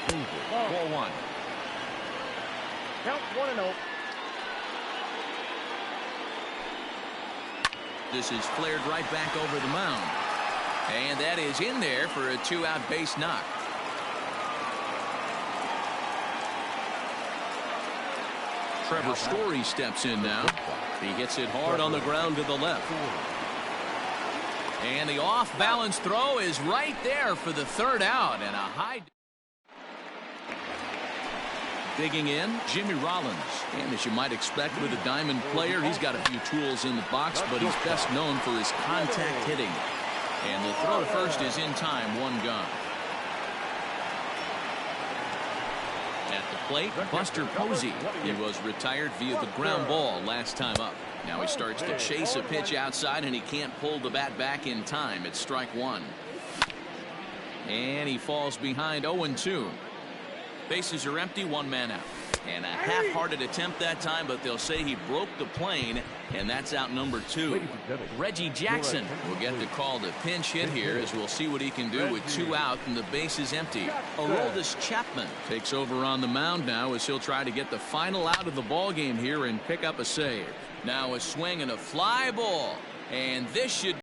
Davis. Ball 1. Count 1-0. This is flared right back over the mound. And that is in there for a 2-out base knock. Trevor Story steps in now. He hits it hard on the ground to the left. And the off-balance throw is right there for the 3rd out, and a high. Digging in, Jimmy Rollins. And as you might expect with a diamond player, he's got a few tools in the box, but he's best known for his contact hitting. And the throw to first is in time, 1 gone. At the plate, Buster Posey. He was retired via the ground ball last time up. Now he starts to chase a pitch outside, and he can't pull the bat back in time. It's strike 1. And he falls behind 0-2. Bases are empty, 1 man out. And a half-hearted attempt that time, but they'll say he broke the plane, and that's out number 2. Reggie Jackson will get the call to pinch hit here, as we'll see what he can do with 2 out and the bases empty. Aroldis Chapman takes over on the mound now, as he'll try to get the final out of the ball game here and pick up a save. Now a swing and a fly ball, and this should